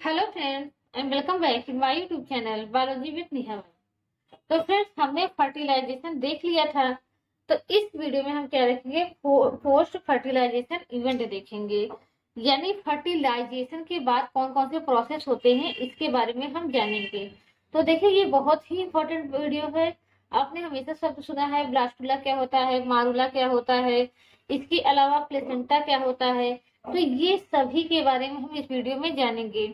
Hello friends and welcome back to my YouTube channel biology with Neha. तो friends, हमने fertilisation देख लिया था। तो इस वीडियो में हम क्या देखेंगे, पोस्ट फर्टिलाइजेशन इवेंट देखेंगे। यानी फर्टिलाइजेशन के बाद कौन कौन से प्रोसेस होते हैं इसके बारे में हम जानेंगे। तो देखिए, ये बहुत ही इंपॉर्टेंट वीडियो है। आपने हमेशा शब्द सुना है, ब्लास्टुला क्या होता है, मारूला क्या होता है, इसके अलावा प्लेसेंटा क्या होता है। तो ये सभी के बारे में हम इस वीडियो में जानेंगे।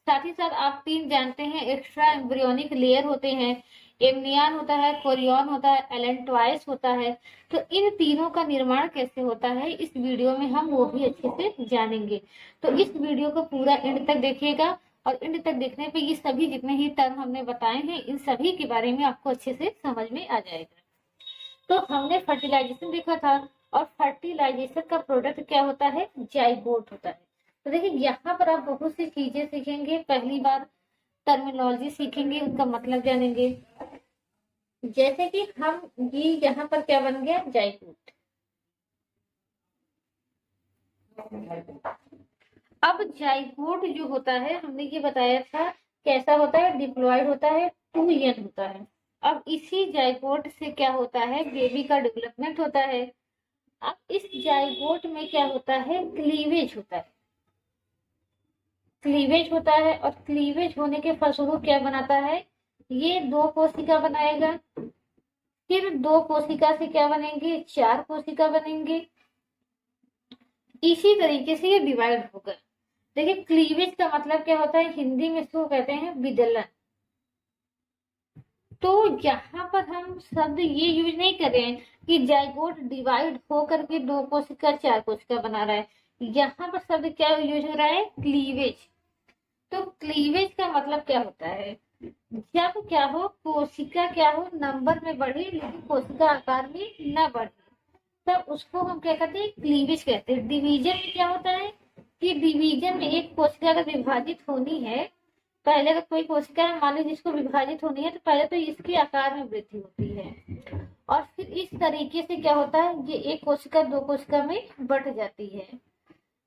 साथ ही साथ आप तीन जानते हैं एक्स्ट्रा एम्ब्रियोनिक लेयर होते हैं, एमनियन होता है, कोरियन होता है, एलेंट्रॉइस होता है। तो इन तीनों का निर्माण कैसे होता है इस वीडियो में हम वो भी अच्छे से जानेंगे। तो इस वीडियो को पूरा एंड तक देखिएगा और एंड तक देखने पे ये सभी जितने ही टर्म हमने बताए हैं इन सभी के बारे में आपको अच्छे से समझ में आ जाएगा। तो हमने फर्टिलाइजेशन देखा था और फर्टिलाइजेशन का प्रोडक्ट क्या होता है, जाइगोट होता है। तो देखिए, यहाँ पर आप बहुत सी चीजें सीखेंगे। पहली बार टर्मिनोलॉजी सीखेंगे, उनका मतलब जानेंगे। जैसे कि हम ये यहाँ पर क्या बन गया, जाइगोट। अब जाइगोट जो होता है हमने ये बताया था कैसा होता है, डिप्लॉयड होता है, 2n होता है। अब इसी जाइगोट से क्या होता है, बेबी का डेवलपमेंट होता है। अब इस जाइगोट में क्या होता है, क्लीवेज होता है। क्लीवेज होता है और क्लीवेज होने के फलस्वरूप क्या बनाता है, ये 2 कोशिका बनाएगा। फिर 2 कोशिका से क्या बनेंगे, 4 कोशिका बनेंगे। इसी तरीके से ये डिवाइड होगा। देखिए, क्लीवेज का मतलब क्या होता है, हिंदी में इसको कहते हैं विदलन। तो यहाँ पर हम शब्द ये यूज नहीं कर रहे हैं कि जाइगोट डिवाइड होकर के 2 कोशिका 4 कोशिका बना रहा है। यहाँ पर शब्द क्या यूज हो रहा है, क्लीवेज। तो क्लीवेज का मतलब क्या होता है, जब क्या हो, कोशिका क्या हो, नंबर में बढ़े लेकिन कोशिका आकार में न बढ़े, तब उसको हम क्या कहते हैं, क्लीवेज कहते हैं। डिवीजन में क्या होता है कि डिवीजन में एक कोशिका अगर विभाजित होनी है, पहले अगर कोई कोशिका है मान लो जिसको विभाजित होनी है, तो पहले तो इसके आकार में वृद्धि होती है और फिर इस तरीके से क्या होता है, ये एक कोशिका 2 कोशिका में बढ़ जाती है।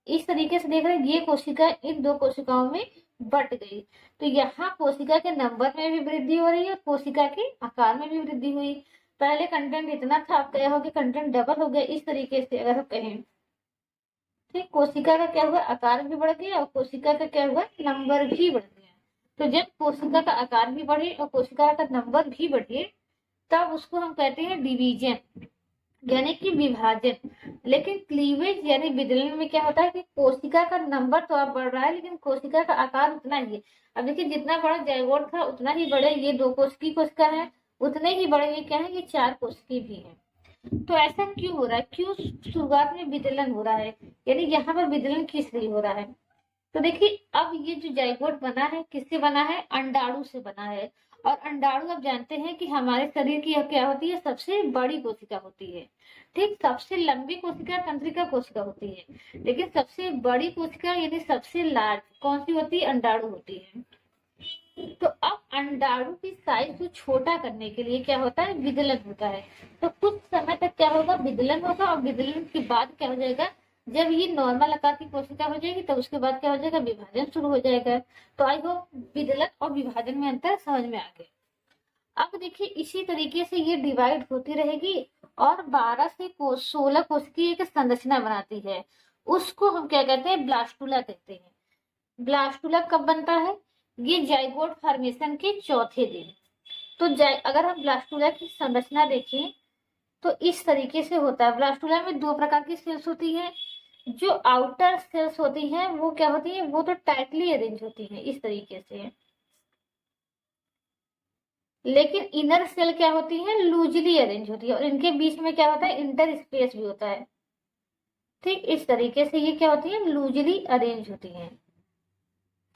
इस तरीके से देख रहे हैं, ये कोशिका इन 2 कोशिकाओं में बट गई। तो यहाँ कोशिका के नंबर में भी वृद्धि हो रही है, कोशिका के आकार में भी वृद्धि हुई। पहले कंटेंट इतना था, अब क्या हो गया, कंटेंट डबल हो गया। इस तरीके से अगर हम कहें, ठीक, कोशिका का क्या हुआ, आकार भी बढ़ गया और कोशिका का क्या हुआ, नंबर भी बढ़ गया। तो जब कोशिका का आकार भी बढ़े और कोशिका का नंबर भी बढ़े, तब उसको हम कहते हैं डिवीजन, यानी कि विभाजन। लेकिन क्लीवेज यानी विदलन में क्या होता है कि कोशिका का नंबर तो अब बढ़ रहा है लेकिन कोशिका का आकार उतना ही है। अब देखिए, जितना बड़ा जाइगोट था उतना ही बड़े ये 2 कोशिकी कोशिका है, उतने ही बड़े ये क्या है, ये 4 कोशिकी भी है। तो ऐसा क्यों हो रहा है, क्यों शुरुआत में विदलन हो रहा है, यानी यहाँ पर विदलन किस लिए हो रहा है। तो देखिए, अब ये जो जाइगोट बना है किससे बना है, अंडाणु से बना है। और अंडाणु आप जानते हैं कि हमारे शरीर की क्या होती है, सबसे बड़ी कोशिका होती है। ठीक, सबसे लंबी कोशिका तंत्रिका कोशिका होती है, लेकिन सबसे बड़ी कोशिका यानी सबसे लार्ज कौन सी होती है, अंडाणु होती है। तो अब अंडाणु की साइज को छोटा करने के लिए क्या होता है, विदलन होता है। तो कुछ समय तक क्या होगा, विदलन होगा और विदलन के बाद क्या हो जाएगा, जब ये नॉर्मल आकार की कोशिका हो जाएगी तो उसके बाद क्या हो जाएगा, विभाजन शुरू हो जाएगा। तो आई होप विदलन और विभाजन में अंतर समझ में आ गया। अब देखिए, इसी तरीके से ये डिवाइड होती रहेगी और 12 से 16 कोशिकीय एक संरचना बनाती है। उसको हम क्या कहते हैं, ब्लास्टुला कहते हैं। ब्लास्टुला कब बनता है, ये जाइगोट फॉर्मेशन के चौथे दिन। तो अगर हम ब्लास्टुला की संरचना देखें तो इस तरीके से होता है। ब्लास्टुला में 2 प्रकार की सेल्स होती है। जो आउटर सेल्स होती हैं वो क्या होती है, वो तो टाइटली अरेंज होती है इस तरीके से, लेकिन इनर सेल क्या होती है, लूजली अरेंज होती है और इनके बीच में क्या होता है, इंटर स्पेस भी होता है। ठीक, इस तरीके से ये क्या होती है, लूजली अरेंज होती है।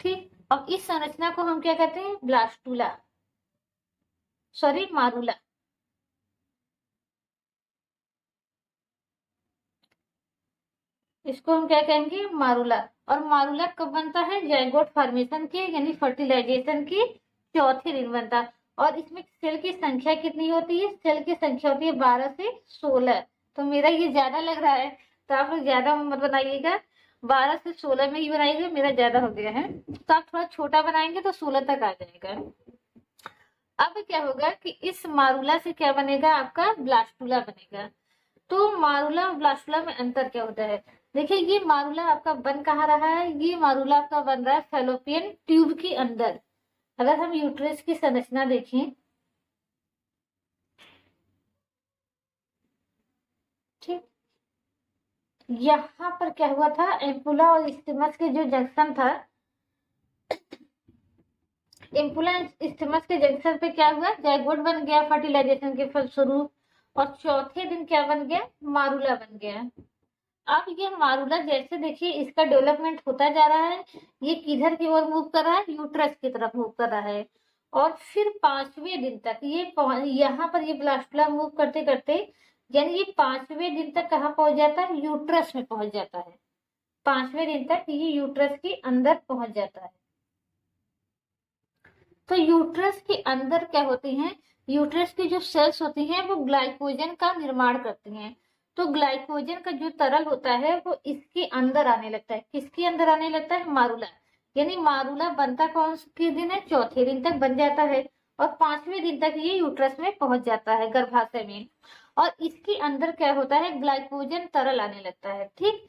ठीक, अब इस संरचना को हम क्या कहते हैं, ब्लास्टुला, सॉरी मारूला। इसको हम क्या कहेंगे, मारूला। और मारूला कब बनता है, जाइगोट फॉर्मेशन के यानी फर्टिलाइजेशन के चौथे दिन बनता है। और इसमें सेल की संख्या कितनी होती है, सेल की संख्या होती है 12 से 16। तो मेरा ये ज्यादा लग रहा है तो आप लोग ज्यादा मत बनाइएगा, 12 से 16 में ही बनाएंगे, मेरा ज्यादा हो गया है, तो आप थोड़ा छोटा बनाएंगे तो 16 तक आ जाएगा। अब क्या होगा कि इस मारूला से क्या बनेगा, आपका ब्लास्टुला बनेगा। तो मारूला और ब्लास्टुला में अंतर क्या होता है, देखिए ये मारूला आपका बन कहाँ रहा है, ये मारूला आपका बन रहा है फैलोपियन ट्यूब के अंदर। अगर हम यूट्रस की संरचना देखें, ठीक, यहाँ पर क्या हुआ था, एम्पुला और स्टिमस के जो जंक्शन था, एम्पुला स्टिमस के जंक्शन पे क्या हुआ, जाइगोट बन गया फर्टिलाइजेशन के फलस्वरूप, और चौथे दिन क्या बन गया, मारूला बन गया। अब ये मारूला जैसे देखिए इसका डेवलपमेंट होता जा रहा है, ये किधर की ओर मूव कर रहा है, यूट्रस की तरफ मूव कर रहा है। और फिर 5वें दिन तक ये यहाँ पर ये ब्लास्टुला मूव करते करते, यानी ये 5वें दिन तक कहाँ पहुंच जाता है, यूट्रस में पहुंच जाता है। 5वें दिन तक ये यूट्रस के अंदर पहुंच जाता है। तो यूट्रस के अंदर क्या होती हैं, यूट्रस की जो सेल्स होती हैं वो ग्लाइकोजन का निर्माण करती हैं। तो ग्लाइकोजन का जो तरल होता है वो इसके अंदर आने लगता है, किसके अंदर आने लगता है, मारूला। यानी मारूला बनता कौन से दिन है, चौथे दिन तक बन जाता है, और 5वें दिन तक ये यूट्रस में पहुंच जाता है, गर्भाशय में। और इसके अंदर क्या होता है, ग्लाइकोजन तरल आने लगता है, ठीक।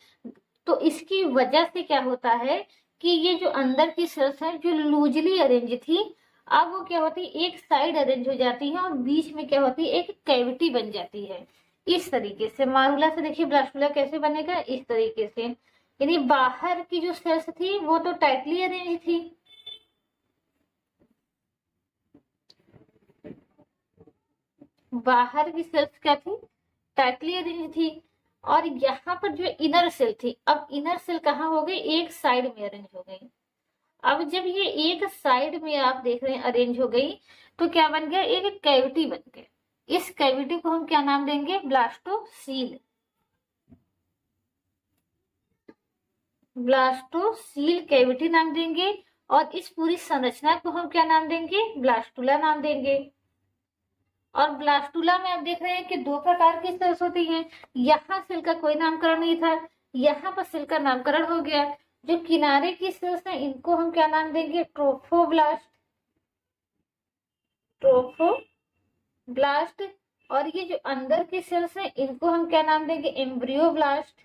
तो इसकी वजह से क्या होता है कि ये जो अंदर की सेल्स हैं जो लूजली अरेंज थी, अब वो क्या होती है, एक साइड अरेंज हो जाती है, और बीच में क्या होती है, एक कैविटी बन जाती है। इस तरीके से मारूला से देखिए ब्लास्टुला कैसे बनेगा, इस तरीके से। यानी बाहर की जो सेल्स थी वो तो टाइटली अरेंज थी, बाहर की सेल्स क्या थी, टाइटली अरेंज थी। और यहाँ पर जो इनर सेल थी, अब इनर सेल कहाँ हो गई, एक साइड में अरेंज हो गई। अब जब ये एक साइड में आप देख रहे हैं अरेंज हो गई, तो क्या बन गया, एक कैविटी बन गया। इस कैविटी को हम क्या नाम देंगे, ब्लास्टोसील। ब्लास्टोसील कैविटी नाम देंगे, और इस पूरी संरचना को हम क्या नाम देंगे, ब्लास्टुला नाम देंगे। और ब्लास्टुला में आप देख रहे हैं कि 2 प्रकार की सेल्स होती हैं। यहाँ सेल का कोई नामकरण नहीं था, यहाँ पर सेल का नामकरण हो गया। जो किनारे की सेल्स हैं इनको हम क्या नाम देंगे, ट्रोफोब्लास्ट, ट्रोफोब्लास्ट। और ये जो अंदर की सेल्स हैं इनको हम क्या नाम देंगे, एम्ब्रियोब्लास्ट,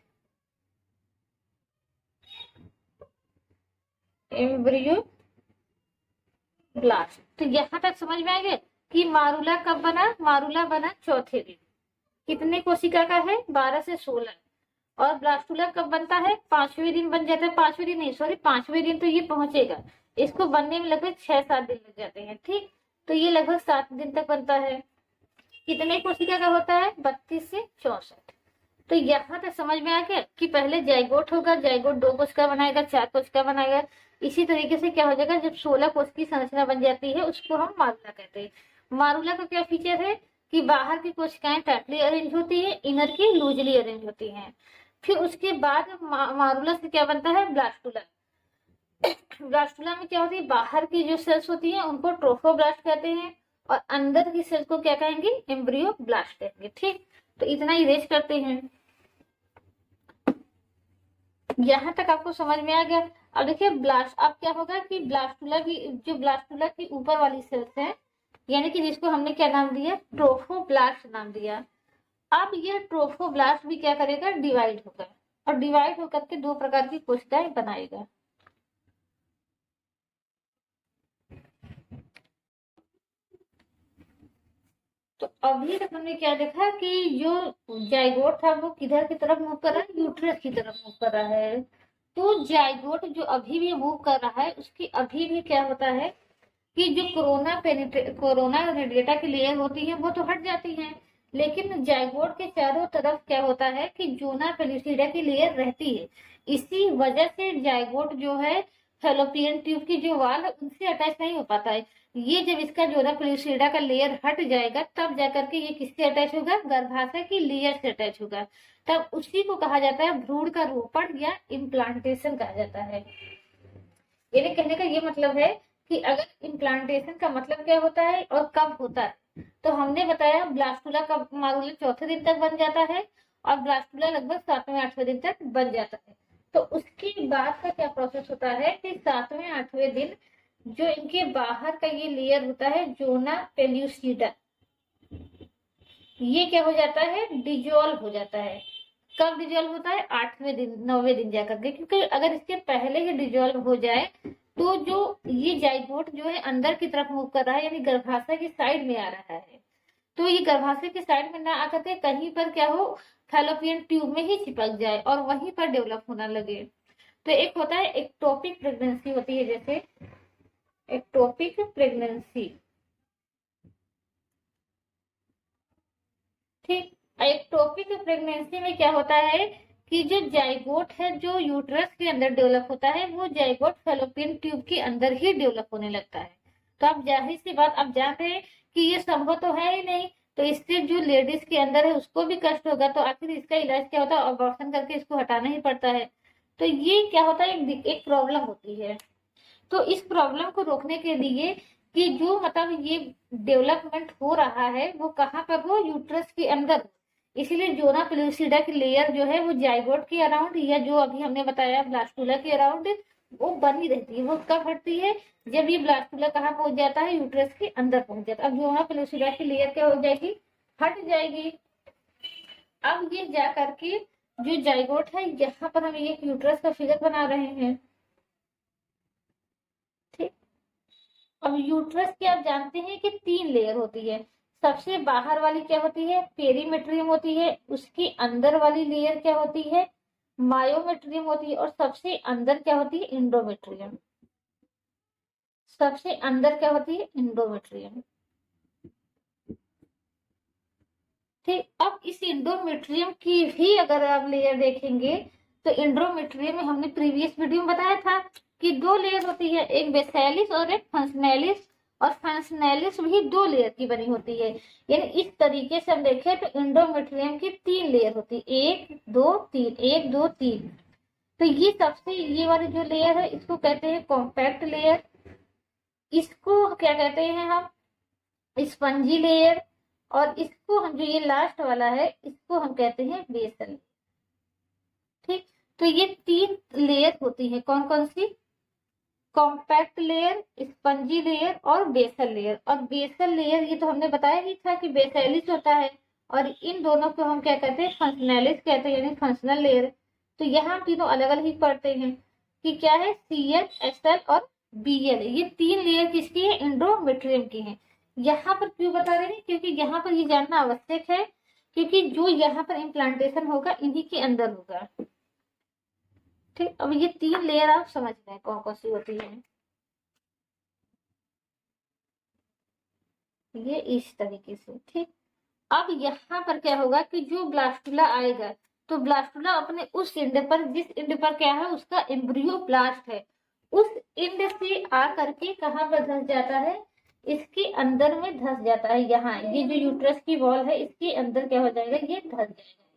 एम्ब्रियोब्लास्ट। तो यहाँ तक समझ में आ गया कि मारूला कब बना, मारूला बना चौथे दिन। कितने कोशिका का है, 12 से 16। और ब्लास्टुला कब बनता है, 5वें दिन बन जाता है, 5वें दिन नहीं, सॉरी 5वें दिन तो ये पहुंचेगा, इसको बनने में लगभग 6-7 दिन लग जाते हैं, ठीक। तो ये लगभग 7 दिन तक बनता है। कितने कोशिका का होता है, 32 से 64। तो यहाँ तक समझ में आ गया कि पहले जाइगोट होगा, जाइगोट 2 कोशिका बनाएगा, 4 कोशिका बनाएगा। इसी तरीके से क्या हो जाएगा, जब 16 कोश की संरचना बन जाती है उसको हम मारूला कहते हैं। मारूला का क्या फीचर है कि बाहर की कोशिकाएं टाइटली अरेंज होती है, इनर की लूजली अरेंज होती हैं। फिर उसके बाद मारूला से क्या बनता है, ब्लास्टुला। ब्लास्टुला में क्या होती है, बाहर की जो सेल्स होती हैं उनको ट्रोफोब्लास्ट कहते हैं, और अंदर की सेल्स को क्या कहेंगे, एम्ब्रियोब्लास्ट कहेंगे, ठीक। तो इतना इरेज करते हैं, यहाँ तक आपको समझ में आ गया। अब देखिए ब्लास्ट, अब क्या होगा कि ब्लास्टुला की जो ब्लास्टुला की ऊपर वाली सेल्स है, यानी कि जिसको हमने क्या नाम दिया, ट्रोफोब्लास्ट नाम दिया। अब यह ट्रोफोब्लास्ट भी क्या करेगा, डिवाइड होगा, और डिवाइड होकर के 2 प्रकार की कोशिकाएं बनाएगा। तो अभी तक हमने क्या देखा कि जो जाइगोट था वो किधर की तरफ मूव कर रहा है, यूट्रस की तरफ मूव कर रहा है। तो जाइगोट जो अभी भी मूव कर रहा है उसकी अभी भी क्या होता है कि जो कोरोना रेडिएटा की लेयर होती है वो तो हट जाती है, लेकिन जाइगोट के चारों तरफ क्या होता है कि जोना पेलिसिडा की लेयर रहती है। इसी वजह से जाइगोट जो है फैलोपियन ट्यूब की जो वाल है उनसे अटैच नहीं हो पाता है। ये जब इसका जोना पेलिसिडा का लेयर हट जाएगा तब जाकर के ये किससे अटैच होगा, गर्भाशय की लेयर से अटैच होगा। तब उसी को कहा जाता है भ्रूण का रोपण या इम्प्लांटेशन कहा जाता है। यानी कहने का ये मतलब है कि अगर इम्प्लांटेशन का मतलब क्या होता है और कब होता है, तो हमने बताया ब्लास्टुला का मारूला चौथे दिन तक बन जाता है, और ब्लास्टुला लगभग 7वें 8वें दिन तक बन जाता है। तो उसके बाद का क्या प्रोसेस होता है कि 7वें-8वें दिन जो इनके बाहर का ये लेयर होता है जोना पेल्यूसिडा, ये क्या हो जाता है, डिजोल्व हो जाता है। कब डिजोल्व होता है, 8वें दिन 9वें दिन जाकर के, क्योंकि अगर इसके पहले ही डिजोल्व हो जाए तो जो ये जाइगोट जो है अंदर की तरफ मूव कर रहा है, यानी गर्भाशय की साइड में आ रहा है, तो ये गर्भाशय की साइड में ना आकर के कहीं पर क्या हो, फैलोपियन ट्यूब में ही चिपक जाए और वहीं पर डेवलप होना लगे। तो एक होता है एक्टोपिक प्रेगनेंसी होती है, जैसे एक्टोपिक प्रेगनेंसी, ठीक। एक्टोपिक प्रेगनेंसी में क्या होता है कि जो जाइगोट है जो यूट्रस के अंदर डेवलप होता है, वो जाइगोट फैलोपियन ट्यूब के अंदर ही डेवलप होने लगता है। तो आप जाहिर सी बात आप जान रहे हैं कि ये संभव तो है ही नहीं, तो इससे जो लेडीज के अंदर है उसको भी कष्ट होगा, तो आखिर इसका इलाज क्या होता है, अबॉर्शन करके इसको हटाना ही पड़ता है। तो ये क्या होता है, एक प्रॉब्लम होती है। तो इस प्रॉब्लम को रोकने के लिए कि जो मतलब ये डेवलपमेंट हो रहा है वो कहाँ पर हो, यूट्रस के अंदर, इसीलिए जोना पेलुसिडा की लेयर जो है वो जाइगोट के अराउंड, या जो अभी हमने बताया ब्लास्टुला के अराउंड, वो बनी रहती है। वो कब हटती है, जब ये ब्लास्टुला कहाँ पहुंच जाता है, यूट्रस के अंदर पहुंच जाता है। अब जोना पेलुसिडा की लेयर क्या हो जाएगी, हट जाएगी। अब ये जा करके जो जाइगोट है, यहाँ पर हम एक यूट्रस का फिगर बना रहे हैं, ठीक। अब यूट्रस की आप जानते हैं कि 3 लेयर होती है। सबसे बाहर वाली क्या होती है, पेरीमेट्रियम होती है। उसकी अंदर वाली लेयर क्या होती है, मायोमेट्रियम होती है। और सबसे अंदर क्या होती है, इंडोमेट्रियम। सबसे अंदर क्या होती है, इंडोमेट्रियम, ठीक। अब इस इंडोमेट्रियम की भी अगर आप लेयर देखेंगे तो इंडोमेट्रियम में हमने प्रीवियस वीडियो में बताया था कि 2 लेयर होती है, एक बेसिलिस और एक फंक्शनैलिस। और फंक्शनैलिस भी 2 लेयर की बनी होती है। यानी इस तरीके से हम देखें तो इंडोमेट्रियम की 3 लेयर होती है, 1 2 3, 1 2 3। तो ये सबसे ये वाली जो लेयर है इसको कहते हैं कॉम्पैक्ट लेयर। इसको क्या कहते हैं हम, स्पंजी लेयर। और इसको हम जो ये लास्ट वाला है इसको हम कहते हैं बेसल, ठीक। तो ये 3 लेयर होती है, कौन कौन सी, कॉम्पैक्ट लेयर, स्पंजी लेयर और बेसल लेयर। और बेसल लेयर ये तो हमने बताया ही था कि बेसेलिस होता है, और इन दोनों को हम क्या कहते हैं, फंक्शनैलिस कहते हैं, यानी फंक्शनल लेयर। तो यहाँ तीनों अलग अलग ही पढ़ते हैं कि क्या है, सीएल, एसएल और बीएल। ये 3 लेयर किसकी है, इंडोमेट्रियम की है। यहाँ पर क्यों बता रहे हैं, क्योंकि यहाँ पर ये जानना आवश्यक है, क्योंकि जो यहाँ पर इम्प्लांटेशन होगा इन्हीं के अंदर होगा, ठीक। अब ये 3 लेयर आप समझ रहे हैं कौन कौन सी होती है। ये इस तरीके से, ठीक। अब यहाँ पर क्या होगा कि जो ब्लास्टुला आएगा, तो ब्लास्टुला अपने उस एंड पर, जिस एंड पर क्या है उसका एम्ब्रियो ब्लास्ट है, उस एंड से आ करके कहाँ पर धंस जाता है, इसके अंदर में धंस जाता है। यहाँ ये जो यूट्रस की वॉल है इसके अंदर क्या हो जाएगा, ये धंस जाएगा।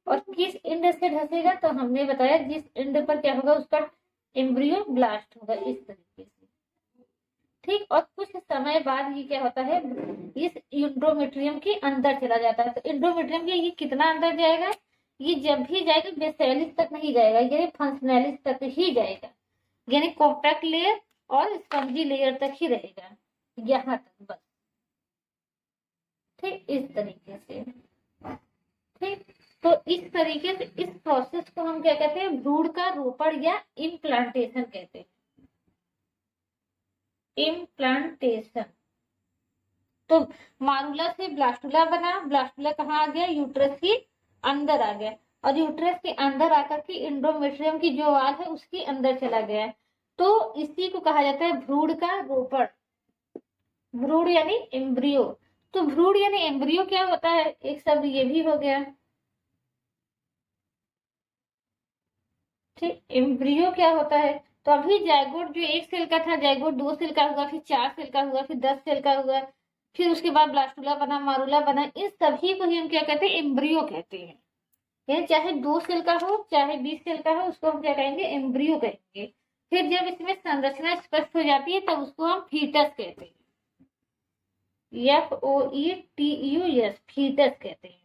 और किस एंड से धंसेगा, तो हमने बताया जिस एंड पर क्या होगा उसका एम्ब्रियो ब्लास्ट होगा, इस तरीके से, ठीक। और कुछ समय बाद ये क्या होता है, इस इंडोमेट्रियम के अंदर चला जाता है। तो इंडोमेट्रियम के ये कितना अंदर जाएगा, ये जब भी जाएगा बेसिलिस तक नहीं जाएगा, यानी फंक्शनैलिस तक ही जाएगा, यानी कॉम्पैक्ट लेयर और स्पंजी लेयर तक ही रहेगा, यहाँ तक बस, ठीक। इस तरीके से, ठीक। तो इस तरीके से इस प्रोसेस को हम क्या कहते हैं, भ्रूण का रोपण या इम्प्लांटेशन कहते हैं, इम्प्लांटेशन। तो मारुला से ब्लास्टुला बना, ब्लास्टुला कहाँ आ गया, यूट्रस के अंदर आ गया, और यूट्रस के अंदर आकर के इंडोमेट्रियम की जो वाल है उसके अंदर चला गया। तो इसी को कहा जाता है भ्रूण का रोपण, भ्रूण यानी एम्ब्रियो। तो भ्रूण यानी एम्ब्रियो क्या होता है, एक शब्द ये भी हो गया, ठीक। एम्ब्रियो क्या होता है, तो अभी जायगोट जो 1 सेल का था, जायगोट 2 सेल का हुआ, फिर 4 सेल का हुआ, फिर 10 सेल का हुआ, फिर उसके बाद ब्लास्टुला बना, मारुला बना। इन सभी को ही हम क्या कहते हैं, एम्ब्रियो कहते हैं। यानी चाहे 2 सेल का हो चाहे 20 सेल का हो, उसको हम क्या कहेंगे, एम्ब्रियो कहेंगे। फिर जब इसमें संरचना स्पष्ट हो जाती है तब उसको हम फीटस कहते हैं, FOETUS, फीटस कहते हैं,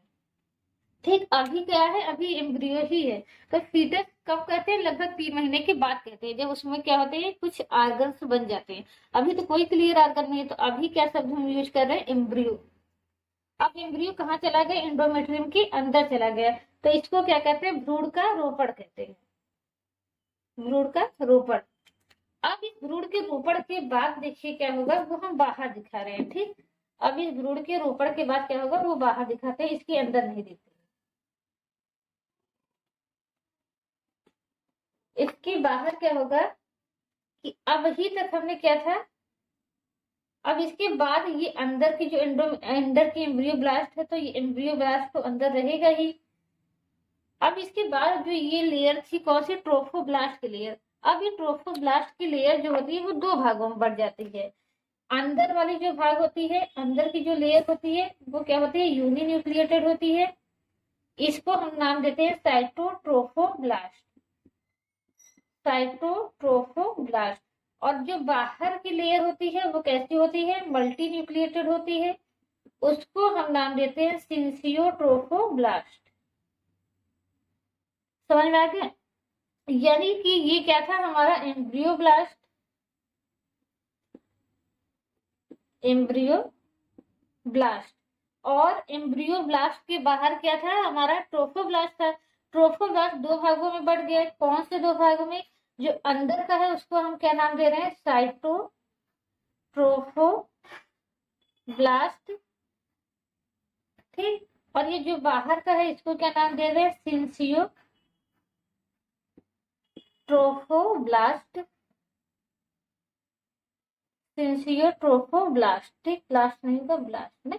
ठीक, अभी क्या है, अभी एम्ब्रियो ही है। तो फीटस कब कहते हैं, लगभग 3 महीने के बाद कहते हैं, जब उसमें क्या होते हैं, कुछ आर्गन्स बन जाते हैं। अभी तो कोई क्लियर आर्गन नहीं है, तो अभी क्या शब्द हम यूज कर रहे हैं, एम्ब्रियो। अब एम्ब्रियो कहाँ चला गया, एंडोमेट्रियम के अंदर चला गया, तो इसको क्या कहते हैं, भ्रूण का रोपण कहते हैं, भ्रूण का रोपण। अब इस भ्रूण के रोपण के बाद देखिए क्या होगा, वो हम बाहर दिखा रहे हैं। ठीक, अब इस भ्रूण के रोपण के बाद क्या होगा, वो बाहर दिखाते हैं, इसके अंदर नहीं दिखते। इसके बाहर क्या होगा कि अब ही तक हमने क्या था, अब इसके बाद ये अंदर की जो अंदर की एम्ब्रियो ब्लास्ट है, तो ये एम्ब्रियो ब्लास्ट तो अंदर रहेगा ही। अब इसके बाद जो ये लेयर थी, कौन सी, ट्रोफोब्लास्ट की लेयर। अब ये ट्रोफोब्लास्ट की लेयर जो होती है, वो 2 भागों में बढ़ जाती है। अंदर वाली जो भाग होती है, अंदर की जो लेयर होती है, वो क्या होती है, यूनिन्यूक्लिएटेड होती है। इसको हम नाम देते हैं साइटोट्रोफोब्लास्ट, साइटोट्रोफोब्लास्ट। और जो बाहर की लेयर होती है, वो कैसी होती है, मल्टी न्यूक्लिएटेड होती है, उसको हम नाम देते हैं सिंसियोट्रोफोब्लास्ट। समझ में आ गया, यानी कि ये क्या था हमारा, एम्ब्रियोब्लास्ट, एम्ब्रियोब्लास्ट। और एम्ब्रियोब्लास्ट के बाहर क्या था, हमारा ट्रोफोब्लास्ट था। ट्रोफोब्लास्ट 2 भागों में बढ़ गया। कौन से 2 भागों में, जो अंदर का है उसको हम क्या नाम दे रहे हैं, साइटोट्रोफोब्लास्ट। ठीक, और ये जो बाहर का है, इसको क्या नाम दे रहे हैं, सिंसियोट्रोफोब्लास्ट, सिंसियोट्रोफोब्लास्ट। ठीक, ब्लास्ट नहीं का ब्लास्ट में,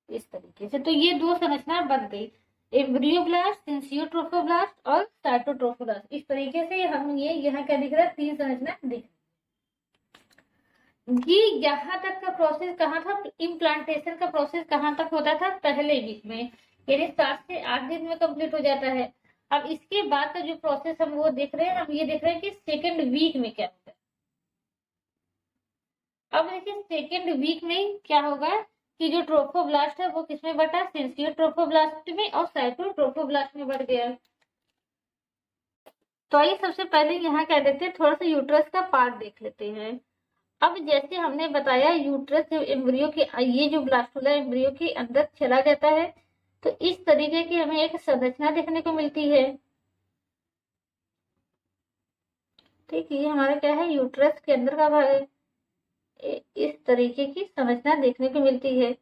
इस तरीके से। तो ये 2 संरचना बन गई, एम्ब्रियोब्लास्ट, सिंसियोट्रोफोब्लास्ट और साइटोट्रोफोब्लास्ट। इस तरीके से हम ये यहाँ क्या दिख रहा है, 3 संरचना दिख रही। ये यहाँ तक का प्रोसेस कहाँ था, इम्प्लांटेशन का प्रोसेस कहाँ तक होता था, पहले वीक में, यानी 7 से 8 दिन में कंप्लीट हो जाता है। अब इसके बाद का जो प्रोसेस हम वो देख रहे हैं, हम ये देख रहे हैं कि सेकेंड वीक में क्या होता है। अब देखिए सेकेंड वीक में क्या होगा कि जो ट्रोफोब्लास्ट है वो किसमें बटा, सिंसियोट्रोफोब्लास्ट में और साइटोट्रोफोब्लास्ट में बढ़ गया। तो आइए सबसे पहले यहाँ क्या देते हैं, थोड़ा सा यूट्रस का पार्ट देख लेते हैं। अब जैसे हमने बताया, यूट्रस जब एम्ब्रियो के, ये जो ब्लास्टुला एम्ब्रियो के अंदर चला जाता है, तो इस तरीके की हमें एक संरचना देखने को मिलती है। ठीक, ये हमारा क्या है, यूट्रस के अंदर का भाग है। इस तरीके की संरचना देखने को मिलती है।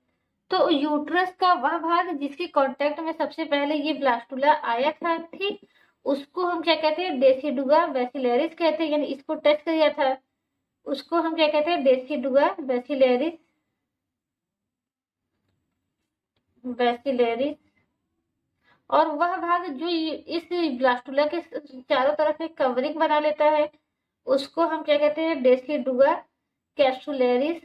तो यूट्रस का वह भाग जिसके कांटेक्ट में सबसे पहले ये ब्लास्टुला आया था, ठीक, उसको हम क्या कहते हैं, डेसिडुआ बैसिलरिस कहते हैं, यानी इसको टच किया था, उसको हम क्या कहते हैं, डेसिडुआ बैसिलरिस, बैसिलरिस। और वह भाग जो इस ब्लास्टुला के चारों तरफ एक कवरिंग बना लेता है, उसको हम क्या कहते हैं, डेसिडुआ कैप्सुलरिस।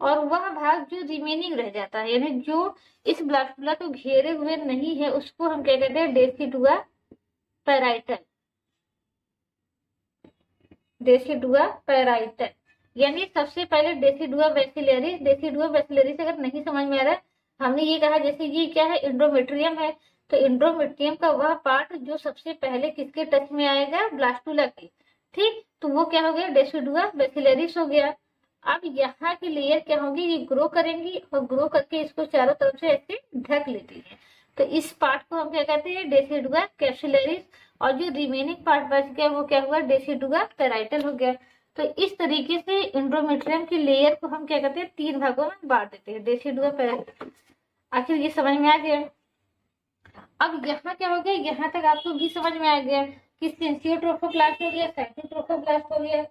और वह भाग जो रिमेनिंग रह जाता है, यानी जो इस ब्लास्टुला को घेरे हुए नहीं है, उसको हम क्या कहते हैं, डेसिडुआ पैराइटल, डेसिडुआ पैराइटल। यानी सबसे पहले डेसिडुआ बैसिलरिस, डेसिडुआ बैसिलरिस अगर नहीं समझ में आ रहा है, हमने ये कहा जैसे ये क्या है, इंडोमेट्रियम है, तो इंडोमेट्रियम का वह पार्ट जो सबसे पहले किसके टच में आएगा, ब्लास्टुला के। ठीक, तो वो क्या हो गया, डेसिडुआ बैसिलरिस हो गया। अब यहाँ की लेयर क्या होगी, ये ग्रो करेंगी और ग्रो करके इसको चारों तरफ से ऐसे ढक लेती है। तो इस पार्ट को हम क्या कहते हैं, डेसिडुआ कैप्सुलरिस। और जो रिमेनिंग पार्ट बच गया वो क्या हुआ, डेसिडुआ पैराइटल हो गया। तो इस तरीके से इंडोमेट्रियम की लेयर को हम क्या कहते हैं, 3 भागों में बांट देते हैं, डेसिडुआ पैराइटल। आखिर ये समझ में आ गया। अब यहाँ क्या हो गया, यहाँ तक आपको भी समझ में आ गया कि सिंसियोट्रोफोब्लास्ट हो गया, साइटोट्रोफोब्लास्ट हो गया।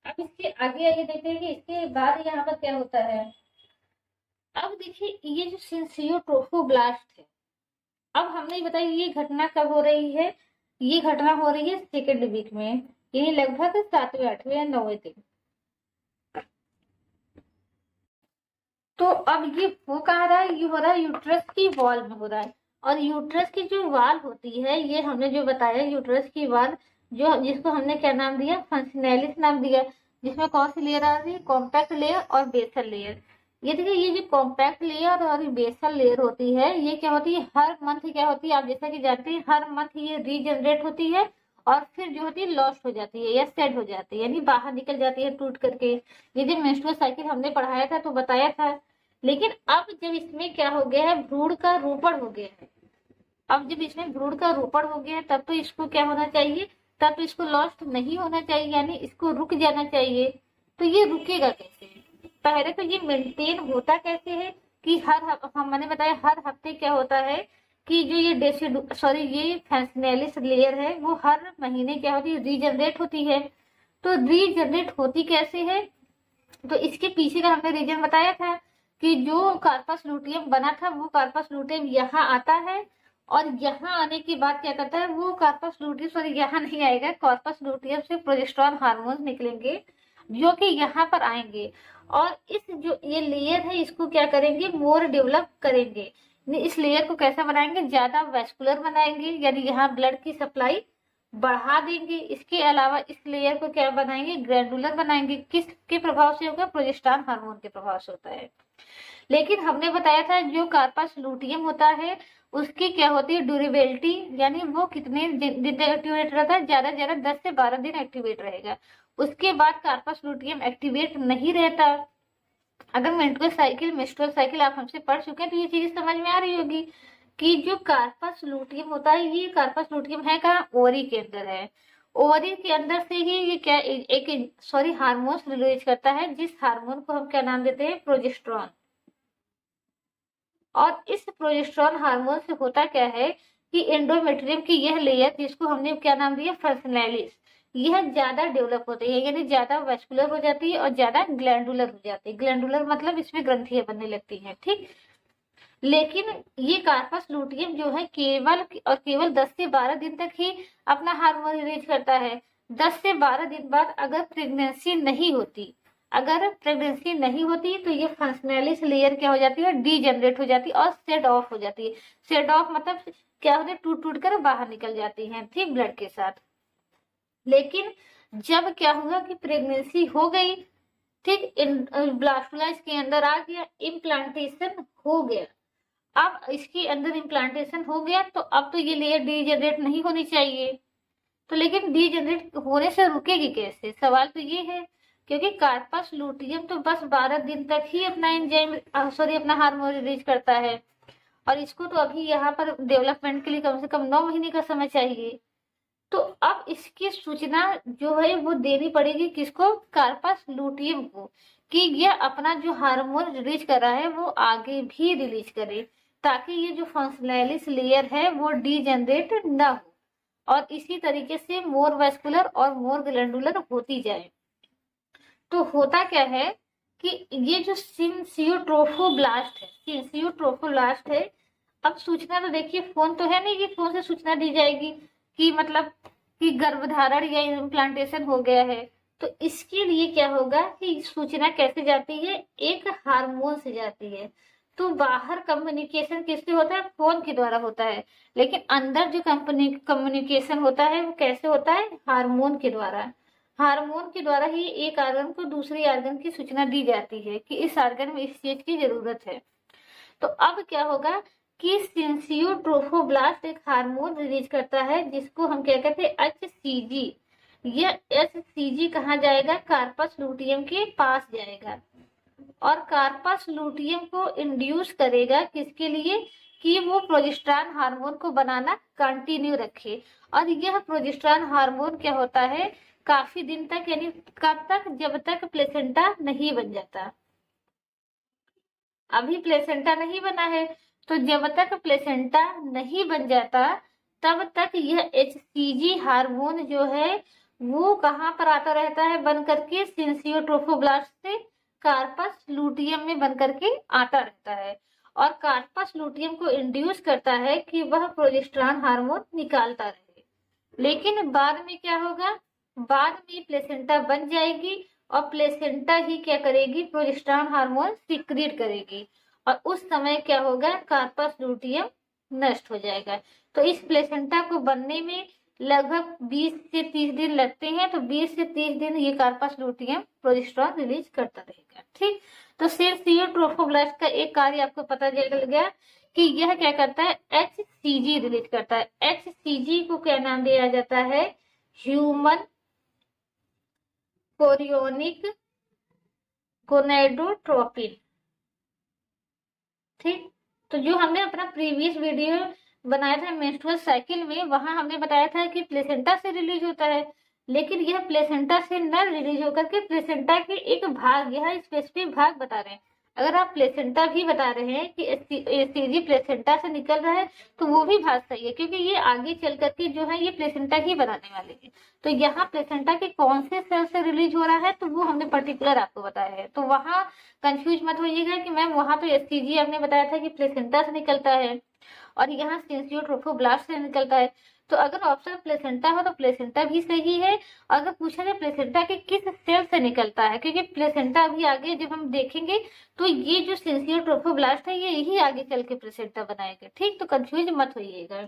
अब इसके आगे आइए देखते हैं कि इसके बाद यहाँ पर क्या होता है। अब देखिए ये जो सिंसियोट्रोफोब्लास्ट है, अब हमने बताया ये घटना कब हो रही है, ये घटना हो रही है सेकेंड वीक में, यानी लगभग 7वें 8वें या 9वें दिन। तो अब ये वो कहाँ रहा है, ये हो रहा है यूट्रस की वॉल में हो रहा है। और यूट्रस की जो वाल होती है, ये हमने जो बताया, यूट्रस की वाल जो, जिसको हमने क्या नाम दिया, फंक्शनैलिस नाम दिया, जिसमें कौन सी लेयर आ रही है, कॉम्पैक्ट लेयर और बेसल लेयर। ये देखिए, ये जो कॉम्पैक्ट लेयर और बेसल लेयर होती है, ये क्या होती है, हर मंथ क्या होती है, आप जैसा कि जानते हैं, हर मंथ ये रीजनरेट होती है और फिर जो होती है लॉस्ट हो जाती है या सेट हो जाती है, यानी बाहर निकल जाती है टूट करके। ये जो मेंस्ट्रुअल साइकिल हमने पढ़ाया था तो बताया था। लेकिन अब जब इसमें क्या हो गया है, भ्रूण का रोपण हो गया है, अब जब इसमें भ्रूण का रोपण हो गया है, तब तो इसको क्या होना चाहिए, तब तो इसको लॉस्ट नहीं होना चाहिए, यानी इसको रुक जाना चाहिए। तो ये रुकेगा कैसे? पहले तो ये मेंटेन होता कैसे है कि मैंने बताया हर हफ्ते क्या होता है कि जो ये ये फैसिनेलिस लेयर है वो हर महीने क्या होती है, रीजनरेट होती है। तो रीजनरेट होती कैसे है, तो इसके पीछे का हमने रीजन बताया था कि जो कार्पस लूटियम बना था वो कार्पस लूटियम यहाँ आता है, और यहाँ आने के बाद क्या करता है, वो कार्पस लूटियम सॉरी यहाँ नहीं आएगा, कार्पस लूटियम से प्रोजेस्टेरॉन हार्मोन निकलेंगे जो कि यहाँ पर आएंगे, और इस जो ये लेयर है इसको क्या करेंगे, मोर डेवलप करेंगे। इस लेयर को कैसा बनाएंगे, ज्यादा वेस्कुलर बनाएंगे, यानी यहाँ ब्लड की सप्लाई बढ़ा देंगे। इसके अलावा इस लेयर को क्या बनाएंगे, ग्रैंडुलर बनाएंगे। किसके प्रभाव से होगा, प्रोजेस्टेरॉन हार्मोन के प्रभाव से होता है। लेकिन हमने बताया था जो कार्पस लूटियम होता है उसकी क्या होती है, ड्यूरेबिलिटी, यानी वो कितने दिन तक एक्टिवेट रहता है, ज्यादा से ज्यादा 10 से 12 दिन एक्टिवेट रहेगा। उसके बाद कार्पस लूटियम एक्टिवेट नहीं रहता। अगर मेंस्ट्रुअल साइकिल आप हमसे पढ़ चुके हैं तो ये चीज समझ में आ रही होगी कि जो कार्पस लूटियम होता है, ये कार्पस लूटियम है कहाँ, ओवरी के अंदर है। ओवरी के अंदर से ही ये क्या एक हार्मोन रिलीज करता है, जिस हार्मोन को हम क्या नाम देते हैं, प्रोजेस्टेरॉन। और इस प्रोजेस्टेरॉन हार्मोन से होता क्या है कि एंडोमेट्रियम की यह लेयर, जिसको हमने क्या नाम दिया, फर्सनैलिस, यह ज्यादा डेवलप होती है, यानी ज्यादा वेस्कुलर हो जाती है और ज्यादा ग्लैंडुलर हो जाती है। ग्लैंडुलर मतलब इसमें ग्रंथियां बनने लगती हैं, ठीक। लेकिन ये कार्पस लूटियम जो है केवल 10 से 12 दिन तक ही अपना हार्मोन रिलीज करता है। 10 से 12 दिन बाद अगर प्रेगनेंसी नहीं होती तो ये फंक्शनलिस लेयर क्या हो जाती है, डीजनरेट हो जाती है और सेट ऑफ हो जाती है। सेट ऑफ मतलब क्या होता है, टूट टूट कर बाहर निकल जाती है, ठीक, ब्लड के साथ। लेकिन जब क्या हुआ कि प्रेगनेंसी हो गई, ठीक, ब्लास्टोलाइज के अंदर आ गया, इम्प्लांटेशन हो गया, अब इसके अंदर इम्प्लांटेशन हो गया, तो अब तो ये लेयर डीजनरेट नहीं होनी चाहिए। तो लेकिन डीजनरेट होने से रुकेगी कैसे, सवाल तो ये है, क्योंकि कार्पस लूटियम तो बस 12 दिन तक ही अपना हार्मोन रिलीज करता है, और इसको तो अभी यहाँ पर डेवलपमेंट के लिए कम से कम 9 महीने का समय चाहिए। तो अब इसकी सूचना जो है वो देनी पड़ेगी किसको, कार्पस लूटियम को, कि यह अपना जो हार्मोन रिलीज कर रहा है वो आगे भी रिलीज करे, ताकि ये जो फंक्शनलिस लेयर है वो डीजनरेट ना हो, और इसी तरीके से मोर वेस्कुलर और मोर ग्लैंडुलर होती जाए। तो होता क्या है कि ये जो सिंसियोट्रोफोब्लास्ट है, अब सूचना तो देखिए, फोन तो है नहीं कि फोन से सूचना दी जाएगी कि मतलब कि गर्भधारण या इम्प्लांटेशन हो गया है। तो इसके लिए क्या होगा कि सूचना कैसे जाती है, एक हार्मोन से जाती है। तो बाहर कम्युनिकेशन किससे होता है, फोन के द्वारा होता है, लेकिन अंदर जो कम्युनिकेशन होता है वो कैसे होता है, हार्मोन के द्वारा। हार्मोन के द्वारा ही एक आर्गन को दूसरी आर्गन की सूचना दी जाती है कि इस आर्गन में इस चीज की जरूरत है। तो अब क्या होगा कि सिंसियोट्रोफोब्लास्ट एक हार्मोन रिलीज करता है जिसको हम क्या कहते हैं, HCG। यह HCG कहाँ जाएगा, कार्पस लूटियम के पास जाएगा, और कार्पस लूटियम को इंड्यूस करेगा किसके लिए, कि वो प्रोजेस्टेरॉन हार्मोन को बनाना कंटिन्यू रखे। और यह प्रोजेस्टेरॉन हार्मोन क्या होता है, काफी दिन तक, यानी कब तक, जब तक प्लेसेंटा नहीं बन जाता। अभी प्लेसेंटा नहीं बना है, तो जब तक प्लेसेंटा नहीं बन जाता तब तक यह HCG हार्मोन जो है वो कहाँ पर आता रहता है, बन करके सिंसियोट्रोफोब्लास्ट से कार्पस लूटियम में बन करके आता रहता है, और कार्पस लूटियम को इंड्यूस करता है कि वह प्रोजेस्टेरॉन हार्मोन निकालता रहे। लेकिन बाद में क्या होगा, बाद में प्लेसेंटा बन जाएगी और प्लेसेंटा ही क्या करेगी, प्रोजेस्टेरॉन हार्मोन सीक्रेट करेगी, और उस समय क्या होगा, कार्पस लूटियम नष्ट हो जाएगा। तो इस प्लेसेंटा को बनने में लगभग 20 से 30 दिन लगते हैं, तो 20 से 30 दिन ये कार्पस लूटियम प्रोजेस्टेरॉन रिलीज करता रहेगा, ठीक। तो सिंसियो ट्रोफोब्लास्ट का एक कार्य आपको पता चल गया कि यह क्या करता है, HCG रिलीज करता है। HCG को क्या नाम दिया जाता है, ह्यूमन कोरियोनिक गोनेडोट्रोपिन। ठीक, तो जो हमने अपना प्रीवियस वीडियो बनाया था मेंस्ट्रुअल साइकिल में, वहां हमने बताया था कि प्लेसेंटा से रिलीज होता है, लेकिन यह प्लेसेंटा से न रिलीज होकर के प्लेसेंटा के एक भाग, यह स्पेसिफिक भाग बता रहे हैं। अगर आप प्लेसेंटा भी बता रहे हैं कि एससीजी प्लेसेंटा से निकल रहा है, तो वो भी भाग सही है, क्योंकि ये आगे चल करके जो है ये प्लेसेंटा ही बनाने वाले हैं। तो यहाँ प्लेसेंटा के कौन से सेल से रिलीज हो रहा है, तो वो हमने पर्टिकुलर आपको बताया है। तो वहां कंफ्यूज मत होइएगा कि मैम वहां तो एससीजी आपने बताया था कि प्लेसेंटा से निकलता है और यहाँ सिंसियो ट्रोफोब्लास्ट से निकलता है। तो अगर ऑप्शन प्लेसेंटा हो तो प्लेसेंटा भी सही है। अगर पूछा जाए प्लेसेंटा के किस सेल से निकलता है, क्योंकि प्लेसेंटा अभी आगे जब हम देखेंगे तो ये जो सिंसियो ट्रोफोब्लास्ट है ये यही आगे चल के प्लेसेंटा बनाएगा। ठीक, तो कंफ्यूज मत होइएगा।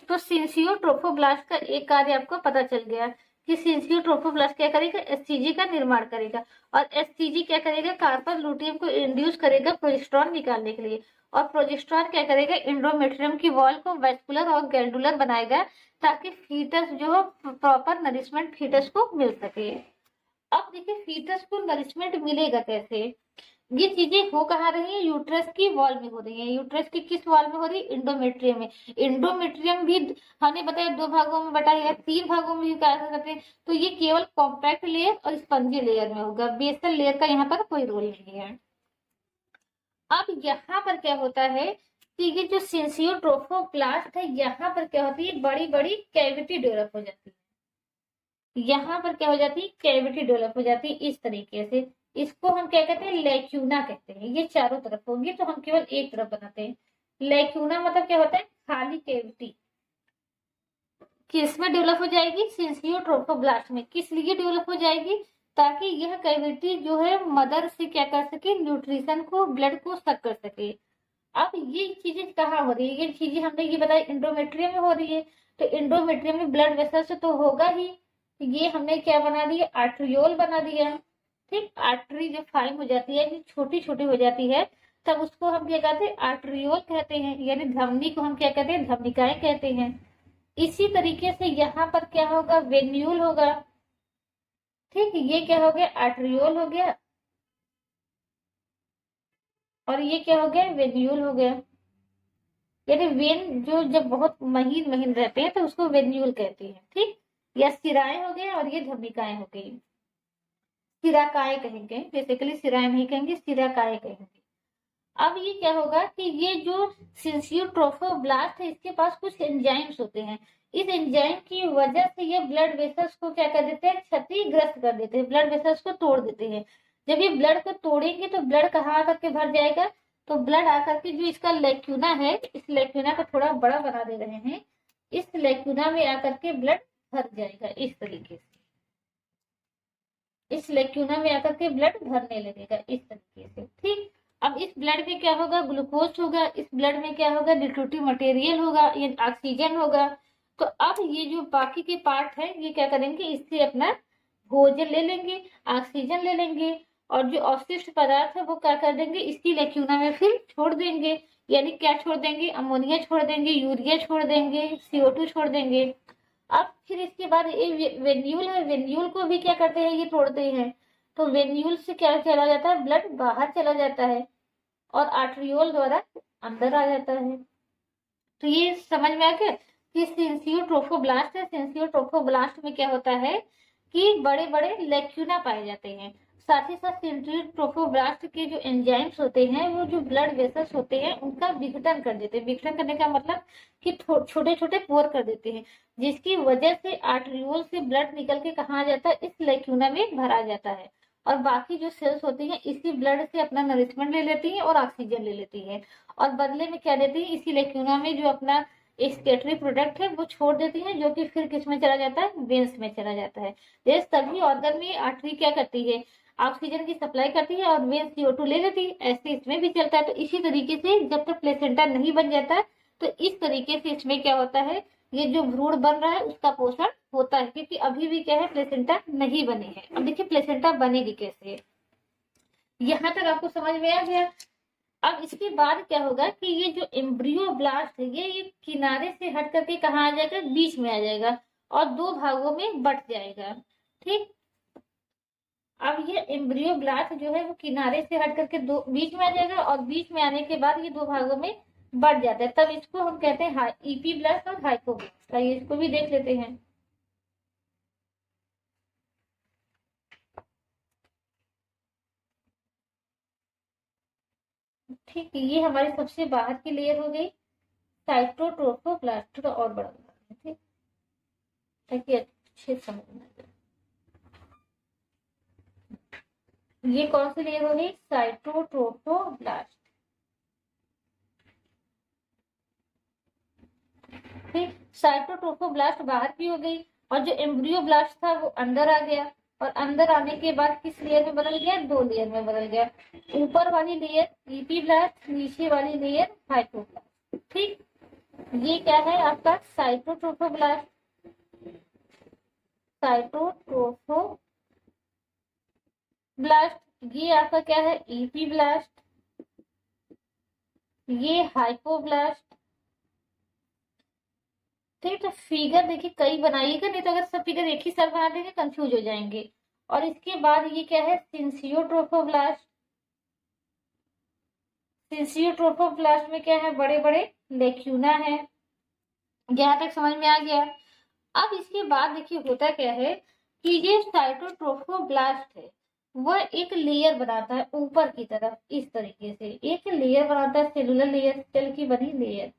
तो सिंसियो ट्रोफोब्लास्ट का एक कार्य आपको पता चल गया कि सिंसियो ट्रोफोब्लास्ट क्या करेगा, एससीजी का निर्माण करेगा। और एससीजी क्या करेगा, कार्पल लुटियम को इंड्यूस करेगा प्रोजेस्टेरॉन निकालने के लिए। और प्रोजेस्टेरॉन क्या करेगा, एंडोमेट्रियम की वॉल को वैस्कुलर और गैंडुलर बनाएगा, ताकि फीटस जो प्रॉपर नरिशमेंट फीटस को मिल सके। अब देखिए फीटस को नरिशमेंट मिलेगा कैसे, ये चीजें हो कहाँ रही है, यूट्रस की वॉल में हो रही है। यूट्रस की किस वॉल में हो रही है, इंडोमेट्रियम में। इंडोमेट्रियम भी हमने बताया 2 भागों में बटा है, 3 भागों में भी क्या करते हैं, तो ये केवल कॉम्पैक्ट लेयर और स्पंजी लेयर में होगा, बेसल लेयर का यहाँ पर कोई रोल नहीं है। अब यहाँ पर क्या होता है कि ये जो सिंसियो ट्रोफोब्लास्ट है, यहाँ पर क्या होती है, बड़ी बड़ी कैविटी डेवलप हो जाती है। यहाँ पर क्या हो जाती है, कैविटी डेवलप हो जाती है इस तरीके से। इसको हम क्या कहते हैं, लेक्यूना कहते हैं। ये चारों तरफ होगी तो हम केवल एक तरफ बनाते हैं। लेक्यूना मतलब क्या होता है, खाली कैविटी। किस में डेवलप हो जाएगी, सिंसियो ट्रोफोब्लास्ट में। किस लिए डेवलप हो जाएगी, ताकि यह कैविटी जो है मदर से क्या कर सके, न्यूट्रिशन को, ब्लड को सक कर सके। अब ये चीजें कहाँ हो रही है, ये चीजें हमने ये बताया इंडोमेट्रियम में हो रही है। तो इंडोमेट्रियम में ब्लड वेसल्स तो होगा ही, ये हमने क्या बना दिया, आर्ट्रियोल बना दिया। ठीक, आर्टरी जब फाइन हो जाती है, छोटी छोटी हो जाती है, तब उसको हम क्या कहते हैं, आर्ट्रियोल कहते हैं। यानी धमनी को हम क्या कहते हैं, धमनिकाएं कहते हैं। इसी तरीके से यहाँ पर क्या होगा, वेन्यूल होगा। ठीक, ये क्या हो गया, आर्ट्रियोल हो गया, और ये क्या हो गया, वेन्यूल हो गया। यानी वेन जो जब बहुत महीन महीन रहते हैं तो उसको वेन्यूल कहते हैं। ठीक, या सिराएं हो गए और ये धमनिकाएं हो गई, सिराकाएं कहेंगे, बेसिकली सिराएं नहीं कहेंगे, सिराकाएं कहेंगे। अब ये क्या होगा कि ये जो सिंसियो ट्रोफोब्लास्ट है, इसके पास कुछ एंजाइम्स होते हैं। इस एंजाइम की वजह से ये ब्लड वेसल्स को क्या कर देते हैं, क्षतिग्रस्त कर देते हैं, ब्लड वेसल्स को तोड़ देते हैं। जब ये ब्लड को तोड़ेंगे तो ब्लड कहाँ आकर के भर जाएगा, तो ब्लड आकर के जो इसका लेक्यूना है, इस लेक्यूना को थोड़ा बड़ा बना दे रहे हैं, इस लेक्यूना में आकर के ब्लड भर जाएगा इस तरीके से। इस लेक्यूना में आकर के ब्लड भरने लगेगा इस तरीके से। ठीक, अब इस ब्लड में क्या होगा, ग्लूकोज होगा, इस ब्लड में क्या होगा, न्यूट्रिटिव मटेरियल होगा, ये ऑक्सीजन होगा। तो अब ये जो बाकी के पार्ट है, ये क्या करेंगे, इससे अपना भोजन ले लेंगे, ऑक्सीजन ले लेंगे, और जो अवशिष्ट पदार्थ है वो क्या कर देंगे, इसी लेक्यूना में फिर छोड़ देंगे। यानी क्या छोड़ देंगे, अमोनिया छोड़ देंगे, यूरिया छोड़ देंगे, CO2 छोड़ देंगे। अब फिर इसके बाद ये वेन्यूल है, वेन्यूल को भी क्या करते हैं, ये तोड़ते हैं। तो वेन्यूल से क्या चला जाता है, ब्लड बाहर चला जाता है, और आर्ट्रियोल द्वारा अंदर आ जाता है। तो ये समझ में आ गया कि सिंसियो ट्रोफोब्लास्ट है। सिंसियो ट्रोफोब्लास्ट में क्या होता है कि बड़े बड़े लेक्यूना पाए जाते हैं। साथ ही साथ सिंसियो ट्रोफोब्लास्ट के जो एंजाइम्स होते हैं, वो जो ब्लड वेसल्स होते हैं उनका विघटन कर देते हैं। विघटन करने का मतलब कि छोटे छोटे पोर कर देते हैं, जिसकी वजह से आर्ट्रियोल से ब्लड निकल के कहाँ आ जाता है, इस लेक्यूना में भरा जाता है। और बाकी जो सेल्स होती हैं इसी ब्लड से अपना नरिशमेंट ले लेती हैं और ऑक्सीजन ले लेती हैं, और बदले में क्या देती है, इसी लेक्यूना में जो अपना एक्सक्रीटरी प्रोडक्ट है वो छोड़ देती है, जो कि फिर किस में चला जाता है, वेन्स में चला जाता है। जैसे सभी ऑर्गन में आर्टरी क्या करती है, ऑक्सीजन की सप्लाई करती है, और वेन CO2 ले लेती है, ऐसे इसमें भी चलता है। तो इसी तरीके से जब तक प्लेसेंटा नहीं बन जाता तो इस तरीके से इसमें क्या होता है, ये जो भ्रूण बन रहा है उसका पोषण होता है, क्योंकि अभी भी क्या है, प्लेसेंटा नहीं बनी है। अब देखिए प्लेसेंटा बनेगी कैसे। यहाँ तक आपको समझ में आ गया। अब इसके बाद क्या होगा कि ये जो एम्ब्रियो ब्लास्ट है ये किनारे से हट करके कहाँ आ जाएगा, बीच में आ जाएगा और दो भागों में बट जाएगा। ठीक, अब ये एम्ब्रियो ब्लास्ट जो है वो किनारे से हट करके दो बीच में आ जाएगा और बीच में आने के बाद ये दो भागों में बढ़ जाता है, तब इसको हम कहते हैं ईपी ब्लास्ट और हाइपोब्लास्ट। आइए इसको भी देख लेते हैं। ठीक है, ये हमारी सबसे बाहर की लेयर हो गई साइटोट्रोफोब्लास्ट। थोड़ा और बड़ा बना दें, ठीक, ताकि अच्छे समझ में आ जाए। ये कौन सी लेयर हो गई, साइटोट्रोफोब्लास्ट। ठीक, साइटोट्रोफोब्लास्ट बाहर की हो गई और जो एम्ब्रियो ब्लास्ट था वो अंदर आ गया और अंदर आने के बाद किस लेयर में बदल गया, दो लेयर में बदल गया। ऊपर वाली लेयर ईपी ब्लास्ट, नीचे वाली लेयर हाइपोब्लास्ट। ठीक, ये क्या है आपका साइटोट्रोफोब्लास्ट, साइटोट्रोफोब्लास्ट। ये आपका क्या है, ईपी ब्लास्ट, ये हाइपोब्लास्ट। ठीक, तो फिगर देखिए कई बनाइएगा, नहीं तो अगर सब फिगर एक ही साथ बना देंगे कंफ्यूज हो जाएंगे। और इसके बाद ये क्या है, सिंसियोट्रोफोब्लास्ट। सिंसियोट्रोफोब्लास्ट में क्या है, बड़े बड़े लेक्यूना है। यहाँ तक समझ में आ गया। अब इसके बाद देखिए होता क्या है कि ये साइटोट्रोफोब्लास्ट है वह एक लेयर बनाता है ऊपर की तरफ, इस तरीके से एक लेयर बनाता है, सेलुलर लेयर, सेल की बनी लेयर।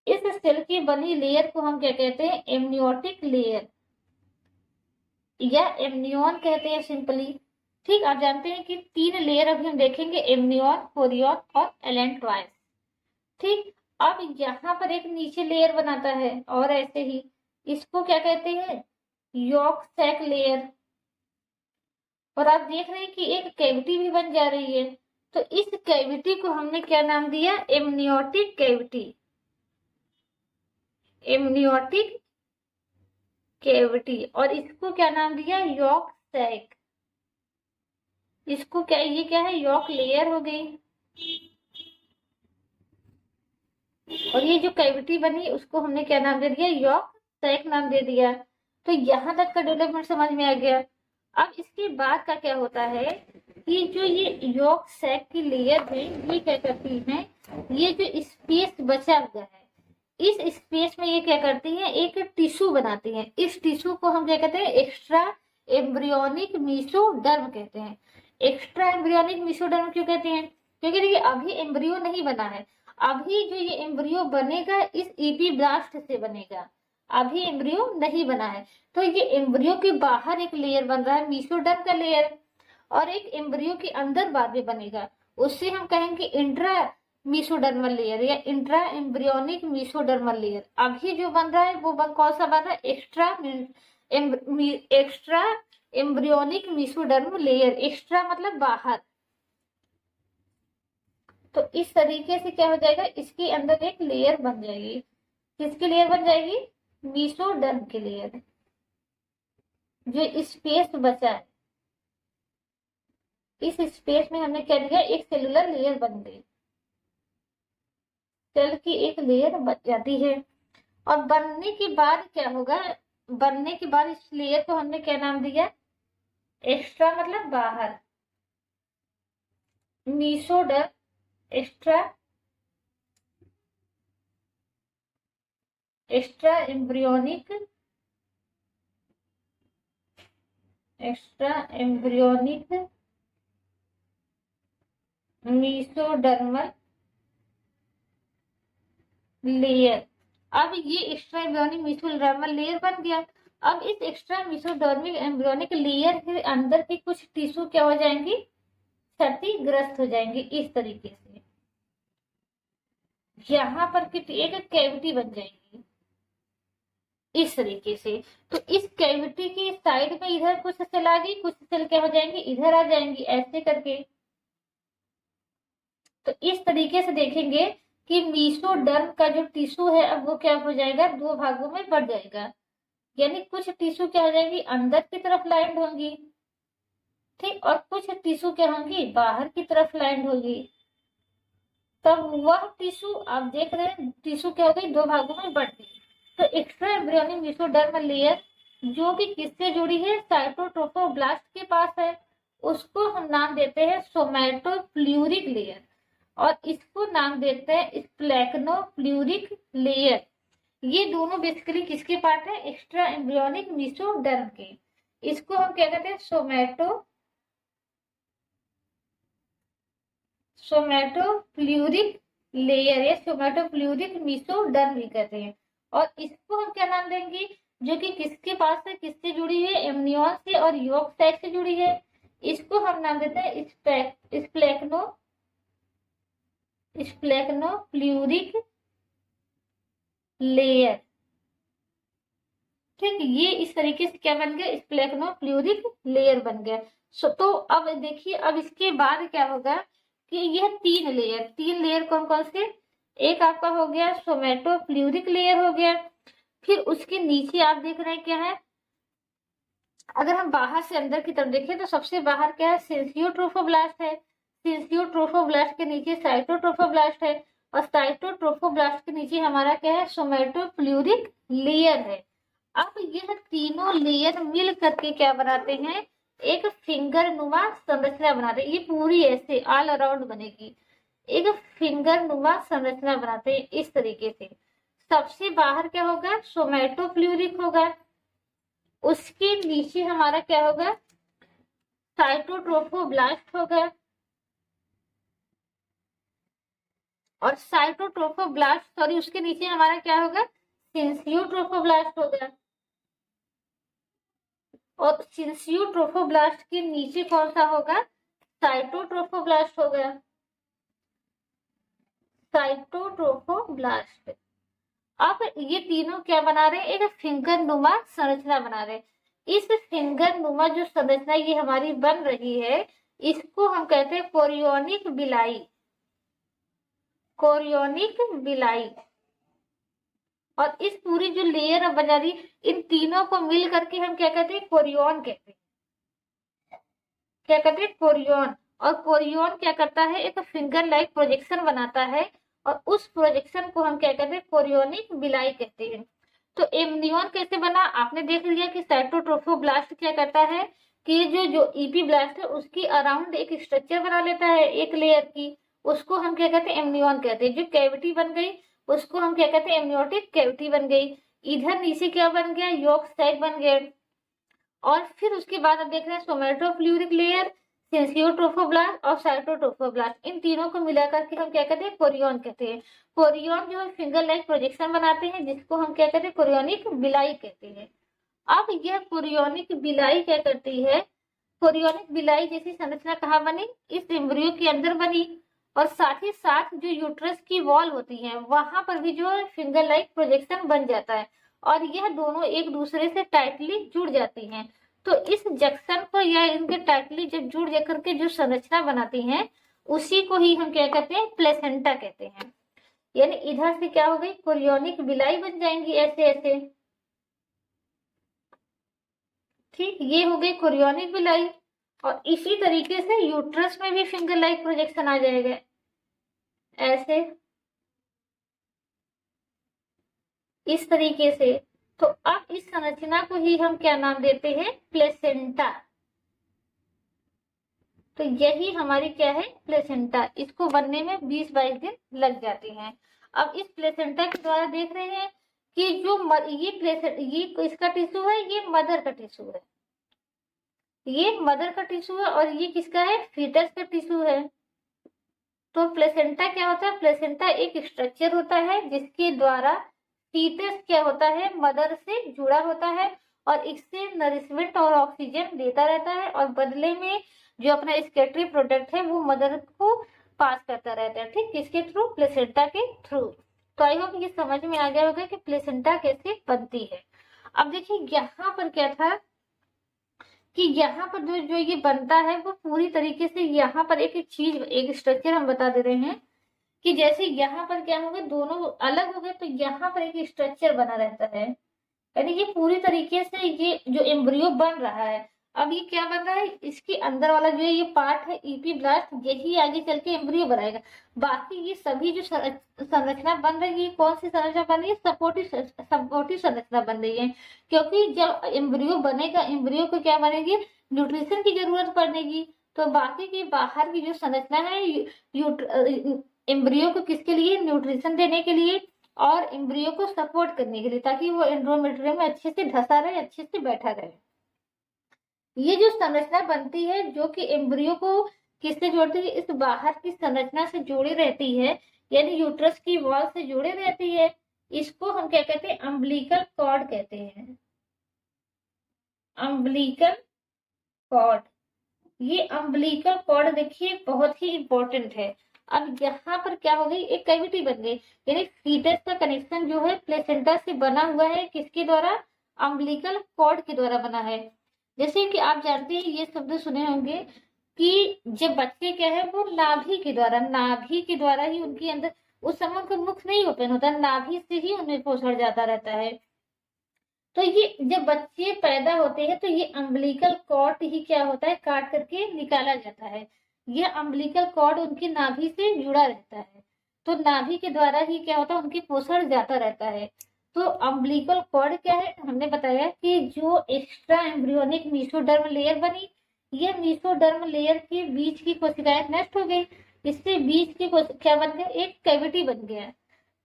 इस सेल की बनी लेयर को हम क्या कहते हैं, एमनियोटिक लेयर या एमनियन कहते हैं सिंपली। ठीक, आप जानते हैं कि तीन लेयर अभी हम देखेंगे, एमनियन, कोरियन और एलेंट्रॉयस। ठीक, अब यहाँ पर एक नीचे लेयर बनाता है और ऐसे ही इसको क्या कहते हैं, यॉर्क सैक लेयर। और आप देख रहे हैं कि एक कैविटी भी बन जा रही है, तो इस कैविटी को हमने क्या नाम दिया, एमनियोटिक कैविटी, एमनियोटिक कैविटी। और इसको क्या नाम दिया, यॉर्क सैक। इसको क्या, ये क्या है, यॉर्क लेयर हो गई। और ये जो कैविटी बनी उसको हमने क्या नाम दे दिया, यॉर्क सैक नाम दे दिया। तो यहाँ तक का डेवलपमेंट समझ में आ गया। अब इसके बाद का क्या होता है कि जो ये यॉर्क सैक की लेयर है ये क्या करती है, ये जो स्पेस बचा हुआ है इस स्पेस में ये क्या करती है, एक टिश्यू बनाती है। इस टिश्यू को हम क्या कहते हैं, एक्स्ट्रा एम्ब्रियोनिक मेसोडर्म कहते हैं। एक्स्ट्रा एम्ब्रियोनिक मेसोडर्म क्यों कहते हैं, क्योंकि देखिए अभी एम्ब्रियो नहीं बना है, अभी जो ये एम्ब्रियो बनेगा इस ईपी ब्लास्ट से बनेगा, अभी एम्ब्रियो नहीं बना है। तो ये एम्ब्रियो के बाहर एक लेयर बन रहा है मेसोडर्म का लेयर, और एक एम्ब्रियो के अंदर बाद में बनेगा, उससे हम कहेंगे इंट्रा मेसोडर्मल लेयर या इंट्रा एम्ब्रियोनिक मेसोडर्मल लेयर। अभी जो बन रहा है वो कौन सा बन रहा है, extra embryonic mesoderm layer. Extra मतलब बाहर। तो इस तरीके से क्या हो जाएगा, इसके अंदर एक लेयर बन जाएगी। किसकी लेयर बन जाएगी, मेसोडर्म की लेयर। जो स्पेस बचा है इस स्पेस में हमने क्या दिया, एक सेलुलर लेयर बन गई, सेल की एक लेयर बच जाती है। और बनने के बाद क्या होगा, बनने के बाद इस लेयर को हमने क्या नाम दिया, एक्स्ट्रा मतलब बाहर, mesoderm, extra extra embryonic, extra embryonic mesodermal layer. अब ये एक्स्ट्रा एम्ब्रियोनिक मेसोडर्मल लेयर बन गया। अब इस एक्स्ट्रा मेसोडर्मिक एम्ब्रियोनिक लेयर के अंदर के कुछ टिश्यू क्या हो जाएंगी, क्षतिग्रस्त हो जाएंगे। इस तरीके से यहाँ पर एक कैविटी बन जाएगी इस तरीके से। तो इस कैविटी की साइड में इधर कुछ सेल आ गई, कुछ सेल क्या हो जाएंगी, इधर आ जाएंगी, ऐसे करके। तो इस तरीके से देखेंगे कि मेसोडर्म का जो टिश्यू है अब वो क्या हो जाएगा, दो भागों में बढ़ जाएगा। यानी कुछ टिश्यू क्या हो जाएंगी, अंदर की तरफ लाइंड होंगी, ठीक, और कुछ टिश्यू क्या होंगी, बाहर की तरफ लैंड होगी। तब वह टिश्यू आप देख रहे हैं, टिश्यू क्या हो गई, दो भागों में बढ़ गई। तो एक्स्ट्रा एम्ब्रियोनिक मेसोडर्म लेयर जो कि किससे जुड़ी है, साइटोट्रोफोब्लास्ट के पास है, उसको हम नाम देते हैं सोमैटोफ्लूरिक लेयर, और इसको नाम देते हैं स्प्लैक्नोफ्लूरिक लेयर। ये दोनों बेसिकली किसके पार्ट है, एक्स्ट्रा एम्ब्रियोनिक मेसोडर्म के। इसको हम क्या कहते हैं, सोमैटोफ्लूरिक लेयर या सोमैटोफ्लूरिक मेसोडर्म भी कहते हैं। और इसको हम क्या नाम देंगे, जो कि किसके पास है, किससे जुड़ी है, एमनियन से और यॉर्क साइड से जुड़ी है। इसको हम नाम देते हैं स्प्लैक्नोफ्लूरिक लेयर। ठीक, ये इस तरीके से क्या बन गया, स्प्लैक्नोफ्लूरिक लेयर बन गया। तो अब देखिए, अब इसके बाद क्या होगा कि यह तीन लेयर कौन कौन से, एक आपका हो गया सोमैटोफ्लूरिक लेयर हो गया, फिर उसके नीचे आप देख रहे हैं क्या है, अगर हम बाहर से अंदर की तरफ देखें तो सबसे बाहर क्या है, सिंसियोट्रोफोब्लास्ट है, सिंसियोट्रोफोब्लास्ट के नीचे साइटोट्रोफोब्लास्ट है, और साइटोट्रोफोब्लास्ट के नीचे हमारा क्या है, सोमैटोफ्लूरिक लेयर है। अब यह तीनों लेयर मिल करके क्या बनाते हैं, एक फिंगर नुमा संरचना बनाते हैं। ये पूरी ऐसे ऑल अराउंड बनेगी, एक फिंगर नुमा संरचना बनाते हैं इस तरीके से। सबसे बाहर क्या होगा, सोमैटोफ्लूरिक होगा, उसके नीचे हमारा क्या होगा, साइटोट्रोफोब्लास्ट होगा, और साइटोट्रोफोब्लास्ट सॉरी उसके नीचे हमारा क्या होगा, सिंसियोट्रोफोब्लास्ट होगा, और सिंसियोट्रोफोब्लास्ट के नीचे कौन सा होगा, साइटोट्रोफोब्लास्ट होगा, साइटोट्रोफोब्लास्ट। अब ये तीनों क्या बना रहे हैं, एक फिंगर नुमा संरचना बना रहे हैं। इस फिंगर नुमा जो संरचना ये हमारी बन रही है, इसको हम कहते हैं कोरियोनिक बिलाई, कोरियोनिक बिलाई। और इस पूरी जो लेयर बना रही, इन तीनों को मिल करके हम क्या कहते हैं, कोरियोन कहते हैं। क्या कहते हैं, कोरियोन। और कोरियोन क्या करता है, एक फिंगर लाइक प्रोजेक्शन बनाता है, और उस प्रोजेक्शन को हम क्या कहते हैं, कोरियोनिक बिलाई कहते हैं। तो एमनियन कैसे बना, आपने देख लिया कि साइटोट्रोफोब्लास्ट क्या करता है कि जो ईपी ब्लास्ट है उसकी अराउंड एक स्ट्रक्चर बना लेता है एक लेयर की, उसको हम क्या कहते हैं, एमनियन कहते हैं। जो कैविटी बन गई उसको हम क्या कहते हैं, एमनियोटिक कैविटी बन गई। इधर नीचे क्या बन गया, यॉर्क साइड बन गया। और फिर उसके बाद अब देख रहे हैं सोमैटोफ्लूरिक लेयर, सिंसियोट्रोफोब्लास्ट और साइटोट्रोफोब्लास्ट, इन तीनों को मिलाकर के हम क्या कहते हैं, कोरियोन कहते हैं। कोरियोन जो है फिंगर लाइक प्रोजेक्शन बनाते हैं, जिसको हम क्या कहते हैं, कोरियोनिक बिलाई कहते हैं। अब यह कोरियोनिक बिलाई क्या करती है, कोरियोनिक बिलाई जैसी संरचना कहाँ बनी, इस एम्ब्रियो के अंदर बनी, और साथ ही साथ जो यूट्रस की वॉल होती है वहां पर भी जो फिंगर लाइक प्रोजेक्शन बन जाता है, और यह दोनों एक दूसरे से टाइटली जुड़ जाती हैं। तो इस जंक्शन को या इनके टाइटली जब जुड़ जाकर के जो संरचना बनाती हैं, उसी को ही हम क्या कहते हैं, प्लेसेंटा कहते हैं। यानी इधर से क्या हो गई, कोरियोनिक बिलाई बन जाएंगी ऐसे ऐसे। ठीक, ये हो गई कोरियोनिक बिलाई। और इसी तरीके से यूट्रस में भी फिंगर लाइक प्रोजेक्शन आ जाएगा ऐसे, इस तरीके से। तो अब इस संरचना को ही हम क्या नाम देते हैं, प्लेसेंटा। तो यही हमारी क्या है, प्लेसेंटा। इसको बनने में 20-22 दिन लग जाते हैं। अब इस प्लेसेंटा के द्वारा देख रहे हैं कि जो ये इसका टिश्यू है, ये मदर का टिश्यू है, ये मदर का टिश्यू है, और ये किसका है, फीटस का टिश्यू है। तो प्लेसेंटा क्या होता है, प्लेसेंटा एक स्ट्रक्चर होता है जिसके द्वारा फीटस क्या होता है, मदर से जुड़ा होता है, और इससे नरिशमेंट और ऑक्सीजन देता रहता है, और बदले में जो अपना स्केटरी प्रोडक्ट है वो मदर को पास करता रहता है। ठीक, किसके थ्रू, प्लेसेंटा के थ्रू। तो आई होप ये समझ में आ गया होगा कि प्लेसेंटा कैसे बनती है। अब देखिए यहाँ पर क्या था कि यहाँ पर जो ये बनता है वो पूरी तरीके से, यहाँ पर एक चीज, एक स्ट्रक्चर हम बता दे रहे हैं कि जैसे यहाँ पर क्या होगा, दोनों अलग हो गए तो यहाँ पर एक स्ट्रक्चर बना रहता है। यानी ये पूरी तरीके से ये जो एम्ब्रियो बन रहा है, अब ये क्या बन रहा है, इसके अंदर वाला जो ये पार्ट है ईपी ब्लास्ट, यही आगे चल के एम्ब्रियो बनाएगा। बाकी ये सभी जो संरचना बन रही है, कौन सी संरचना बन रही है, सपोर्टिव संरचना बन रही है। क्योंकि जब एम्ब्रियो बनेगा, एम्ब्रियो को क्या बनेगी, न्यूट्रिशन की जरूरत पड़ेगी। तो बाकी की बाहर की जो संरचना है एम्ब्रियो को किसके लिए, न्यूट्रिशन देने के लिए और एम्ब्रियो को सपोर्ट करने के लिए, ताकि वो एंडोमेट्रियम में अच्छे से धंसा रहे, अच्छे से बैठा रहे। ये जो संरचना बनती है जो कि एम्ब्रियो को किससे जोड़ती है, इस बाहर की संरचना से जोड़ी रहती है, यानी यूट्रस की वॉल से जुड़े रहती है। इसको हम क्या कहते हैं, अम्बिलिकल कॉर्ड कहते हैं, अम्बिलिकल कॉर्ड। ये अम्बिलिकल कॉर्ड देखिए बहुत ही इंपॉर्टेंट है। अब यहाँ पर क्या हो गई, एक कैविटी बन गई, यानी फीटस का कनेक्शन जो है प्लेसेंटा से बना हुआ है, किसके द्वारा, अम्बिलिकल कॉर्ड के द्वारा बना है। जैसे कि आप जानते हैं, ये शब्द सुने होंगे कि जब बच्चे क्या है वो नाभि के द्वारा ही उनके अंदर, उस समय उनका मुख नहीं ओपन होता, नाभि से ही उनमें पोषण जाता रहता है। तो ये जब बच्चे पैदा होते हैं तो ये अम्बिलिकल कॉर्ड ही क्या होता है, काट करके निकाला जाता है। यह अम्बिलिकल कॉर्ड उनकी नाभि से जुड़ा रहता है, तो नाभि के द्वारा ही क्या होता है, उनकी पोषण जाता रहता है। तो अम्बिलिकल कॉर्ड क्या है, हमने बताया कि जो एक्स्ट्रा एम्ब्रियोनिक मीसोडर्म लेयर बनी, यह मीसोडर्म लेयर के बीच की कोशिकाएं नष्ट हो गई, इससे बीच की क्या बन गया, एक कैविटी बन गया।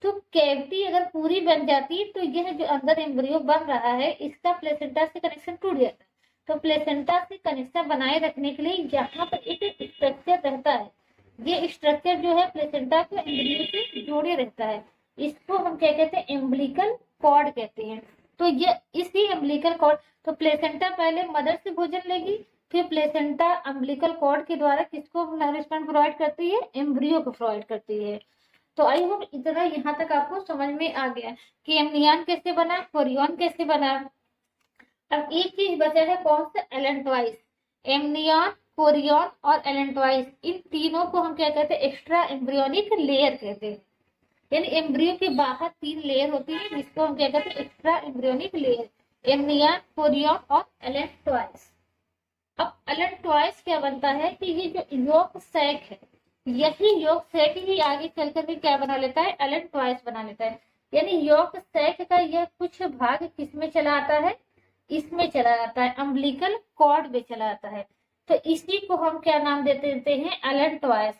तो कैविटी अगर पूरी बन जाती तो यह जो अंदर एम्ब्रियो बन रहा है, इसका प्लेसेंटा से कनेक्शन टूट जाता। तो प्लेसेंटा से कनेक्शन बनाए रखने के लिए यहाँ पर एक स्ट्रक्चर रहता है, ये स्ट्रक्चर जो है प्लेसेंटा को एम्ब्रियो से जोड़े रहता है, इसको हम क्या कहते हैं, एम्बिलिकल कॉर्ड कहते हैं। तो ये इसी एम्बिलिकल कॉर्ड, तो प्लेसेंटा पहले मदर से भोजन लेगी, फिर प्लेसेंटा अम्बिलिकल कॉर्ड के द्वारा किसको नरिशमेंट प्रोवाइड करती है, एम्ब्रियो को प्रोवाइड करती है। तो आई होप इतना यहाँ तक आपको समझ में आ गया कि एमनियन कैसे बना, कोरियन कैसे बना। अब एक चीज बचा है, कौन सा, एलेंटवाइज। एमनियन, कोरियन और एलेंटवाइज, इन तीनों को हम क्या कहते हैं, एक्स्ट्रा एम्ब्रियोनिक लेयर कहते हैं। यानी एम्ब्रियो के बाहर 3 लेयर होती है, जिसको हम क्या कहते हैं, extra embryonic layer, amnion, Korean और एलेंटवाइज। अब एलेंटवाइज क्या बनता है कि ये जो यॉक सैक है, यही यॉक सैक ही आगे चल करके क्या बना लेता है, एलेंटवाइज बना लेता है। यानी यॉक सैक का यह कुछ भाग किसमें चला आता है, इसमें चला आता है, अम्बिलिकल कॉर्ड में चला आता है। तो इसी को हम क्या नाम देते हैं, एलेंटवाइज,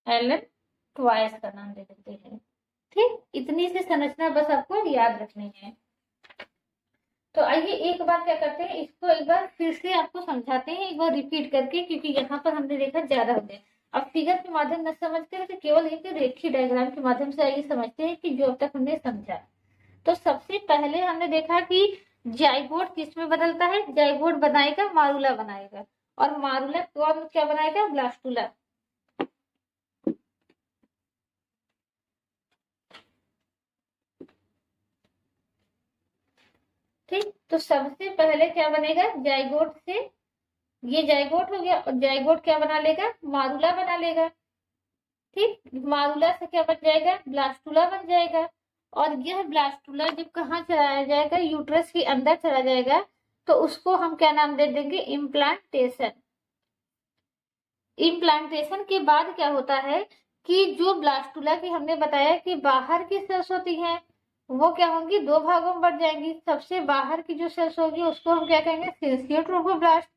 एलेंटवाइज का नाम दे देते हैं। ठीक, इतनी सी संरचना बस आपको याद रखनी है। तो आइए एक बार क्या करते हैं, इसको एक बार फिर से आपको समझाते हैं, एक बार रिपीट करके, क्योंकि यहाँ पर हमने देखा ज्यादा हो गया। अब फिगर के माध्यम न समझ कर तो केवल एक रेखीय डायग्राम के माध्यम से आइए समझते हैं कि जो अब तक हमने समझा। तो सबसे पहले हमने देखा कि जाइगोट किस में बदलता है, जाइगोट बनाएगा मारूला बनाएगा, और मारूला कौन क्या बनाएगा, ब्लास्टुला। ठीक, तो सबसे पहले क्या बनेगा, जाइगोट से, ये जाइगोट हो गया, और जाइगोट क्या बना लेगा, मारूला बना लेगा। ठीक, मारूला से क्या बन जाएगा, ब्लास्टुला बन जाएगा। और यह ब्लास्टुला जब कहाँ चलाया जाएगा, यूट्रस के अंदर चला जाएगा, तो उसको हम क्या नाम दे देंगे, इम्प्लांटेशन। इम्प्लांटेशन के बाद क्या होता है कि जो ब्लास्टुला की हमने बताया कि बाहर की सेल्स होती हैं, वो क्या होंगी, 2 भागों में बढ़ जाएंगी। सबसे बाहर की जो सेल्स होगी उसको हम क्या कहेंगे, सिंसियोट्रोफोब्लास्ट।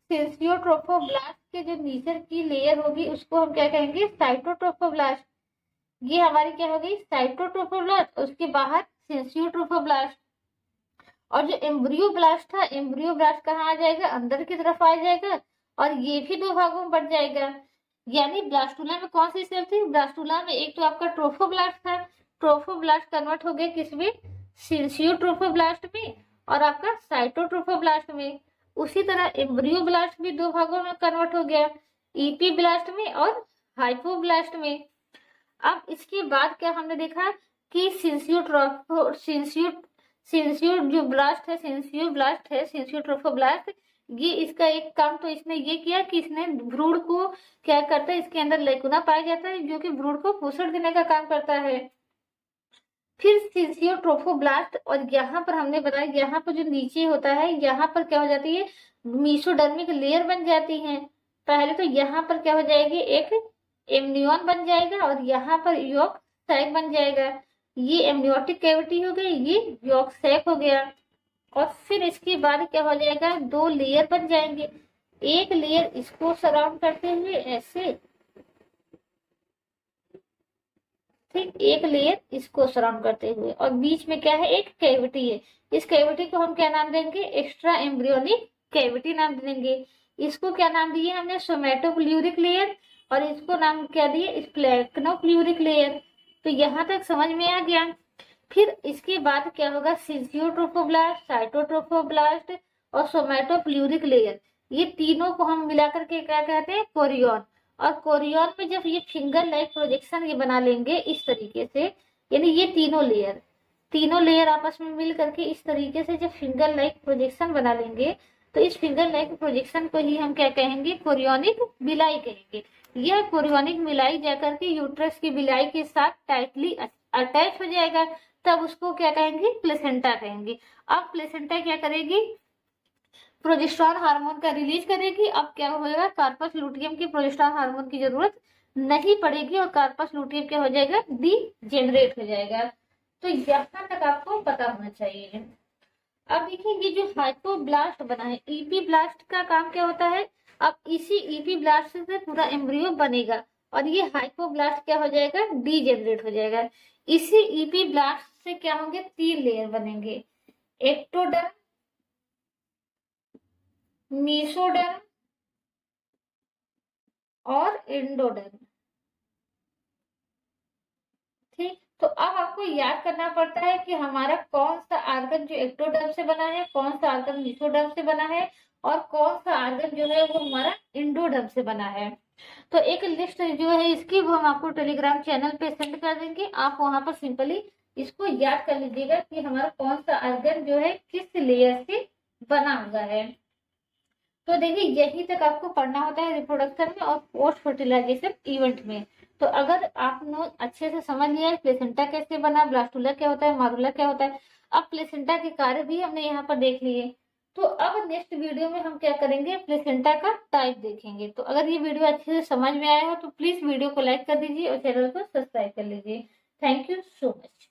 सिंसियोट्रोफोब्लास्ट के जो नीचे की लेयर होगी उसको हम क्या कहेंगे, साइटोट्रोफोब्लास्ट। ये हमारी क्या होगी, साइटोट्रोफोब्लास्ट, उसके बाहर सिंसियोट्रोफोब्लास्ट। और जो एम्ब्रियो ब्लास्ट था, एम्ब्रियो ब्लास्ट कहाँ आ जाएगा, अंदर की तरफ आ जाएगा, और ये भी 2 भागों में बढ़ जाएगा। यानी ब्लास्टुला में कौन सी सेल थी, ब्लास्टुला में एक तो आपका ट्रोफोब्लास्ट था, ट्रोफोब्लास्ट कन्वर्ट हो गया किसमें, सिंसियोट्रोफोब्लास्ट में, और आपका साइटोट्रोफोब्लास्ट में। उसी तरह एम्ब्रियो ब्लास्ट भी 2 भागों में कन्वर्ट हो गया, ईपी ब्लास्ट में और हाइपोब्लास्ट में। अब इसके बाद क्या हमने देखा कि सिंसियो जो ब्लास्ट है, सिंसियोट्रोफोब्लास्ट, ये इसका एक काम तो इसने ये किया कि इसने भ्रूण को क्या करता है, इसके अंदर लेकुना पाया जाता है जो कि भ्रूण को पोषण देने का काम करता है। फिर फिजियोट्रोफोब्लास्ट, और यहाँ पर हमने बताया यहाँ पर जो नीचे होता है यहाँ पर क्या हो जाती है, मीसोडर्मिक लेयर बन जाती है। पहले तो यहाँ पर क्या हो जाएगी, एक एमनियॉन बन जाएगा और यहाँ पर यॉक सैक बन जाएगा। ये एमनियोटिक कैविटी हो गई, ये यॉक सैक हो गया। और फिर इसके बाद क्या हो जाएगा, दो लेयर बन जाएंगे। एक लेयर इसको सराउंड करते हुए ऐसे, ठीक, एक लेयर इसको सराउंड करते हुए, और बीच में क्या है, एक कैविटी है। इस कैविटी को हम क्या नाम देंगे, एक्स्ट्रा एम्ब्रियोनिक कैविटी नाम देंगे। इसको क्या नाम दिए हमने, सोमेटोप्ल्यूरिक लेयर, और इसको नाम क्या दिए, स्प्लैक्नोप्ल्यूरिक लेयर। तो यहाँ तक समझ में आ गया। फिर इसके बाद क्या होगा, सिजियोट्रोफोब्लास्ट, साइटोट्रोफोब्लास्ट और सोमेटोप्ल्यूरिक लेयर, ये तीनों को हम मिलाकर के क्या कहते हैं, कोरियन। और कोरियन में जब ये फिंगर लाइक प्रोजेक्शन ये बना लेंगे इस तरीके से, यानी ये तीनों लेयर आपस में मिल करके इस तरीके से जब फिंगर लाइक प्रोजेक्शन बना लेंगे, तो इस फिंगर लाइक प्रोजेक्शन को ही हम क्या कहेंगे, कोरियोनिक बिलाई कहेंगे। यह कोरियोनिक बिलाई जाकर के यूट्रस की बिलाई के साथ टाइटली अटैच हो जाएगा, तब उसको क्या कहेंगे, प्लेसेंटा कहेंगे। अब प्लेसेंटा क्या करेगी, प्रोजेस्टेरॉन हार्मोन का रिलीज करेगी। अब क्या होगा, कार्पस लुटियम की प्रोजेस्टेरॉन हार्मोन की जरूरत नहीं पड़ेगी और कार्पस लुटियम क्या हो जाएगा, डीजेनरेट हो जाएगा। तो यहाँ तक आपको पता होना चाहिए। अब देखिए ये जो हाइपोब्लास्ट बना है, ईपी ब्लास्ट का काम क्या होता है, अब इसी ईपी ब्लास्ट से पूरा एम्ब्रियो बनेगा और ये हाइपोब्लास्ट क्या हो जाएगा, डीजेनरेट हो जाएगा। इसी ईपी ब्लास्ट से क्या होंगे, 3 लेयर बनेंगे, एक्टोडर्म, मीसोडर्म और एंडोडर्म। ठीक, तो अब आपको याद करना पड़ता है कि हमारा कौन सा आर्गन जो एक्टोडर्म से बना है, कौन सा आर्गन मीसोडर्म से बना है, और कौन सा आर्गन जो है वो हमारा एंडोडर्म से बना है। तो एक लिस्ट जो है इसकी वो हम आपको टेलीग्राम चैनल पे सेंड कर देंगे, आप वहां पर सिंपली इसको याद कर लीजिएगा कि हमारा कौन सा आर्गन जो है किस लेयर से बना हुआ है। तो देखिए यही तक आपको पढ़ना होता है रिप्रोडक्शन में और पोस्ट फर्टिलाइजेशन इवेंट में। तो अगर आपने अच्छे से समझ लिया है प्लेसेंटा कैसे बना, ब्लास्टुला क्या होता है, मारुला क्या होता है, अब प्लेसेंटा के कार्य भी हमने यहाँ पर देख लिए। तो अब नेक्स्ट वीडियो में हम क्या करेंगे, प्लेसेंटा का टाइप देखेंगे। तो अगर ये वीडियो अच्छे से समझ में आया हो तो प्लीज वीडियो को लाइक कर दीजिए और चैनल को सब्सक्राइब कर लीजिए। Thank you so much.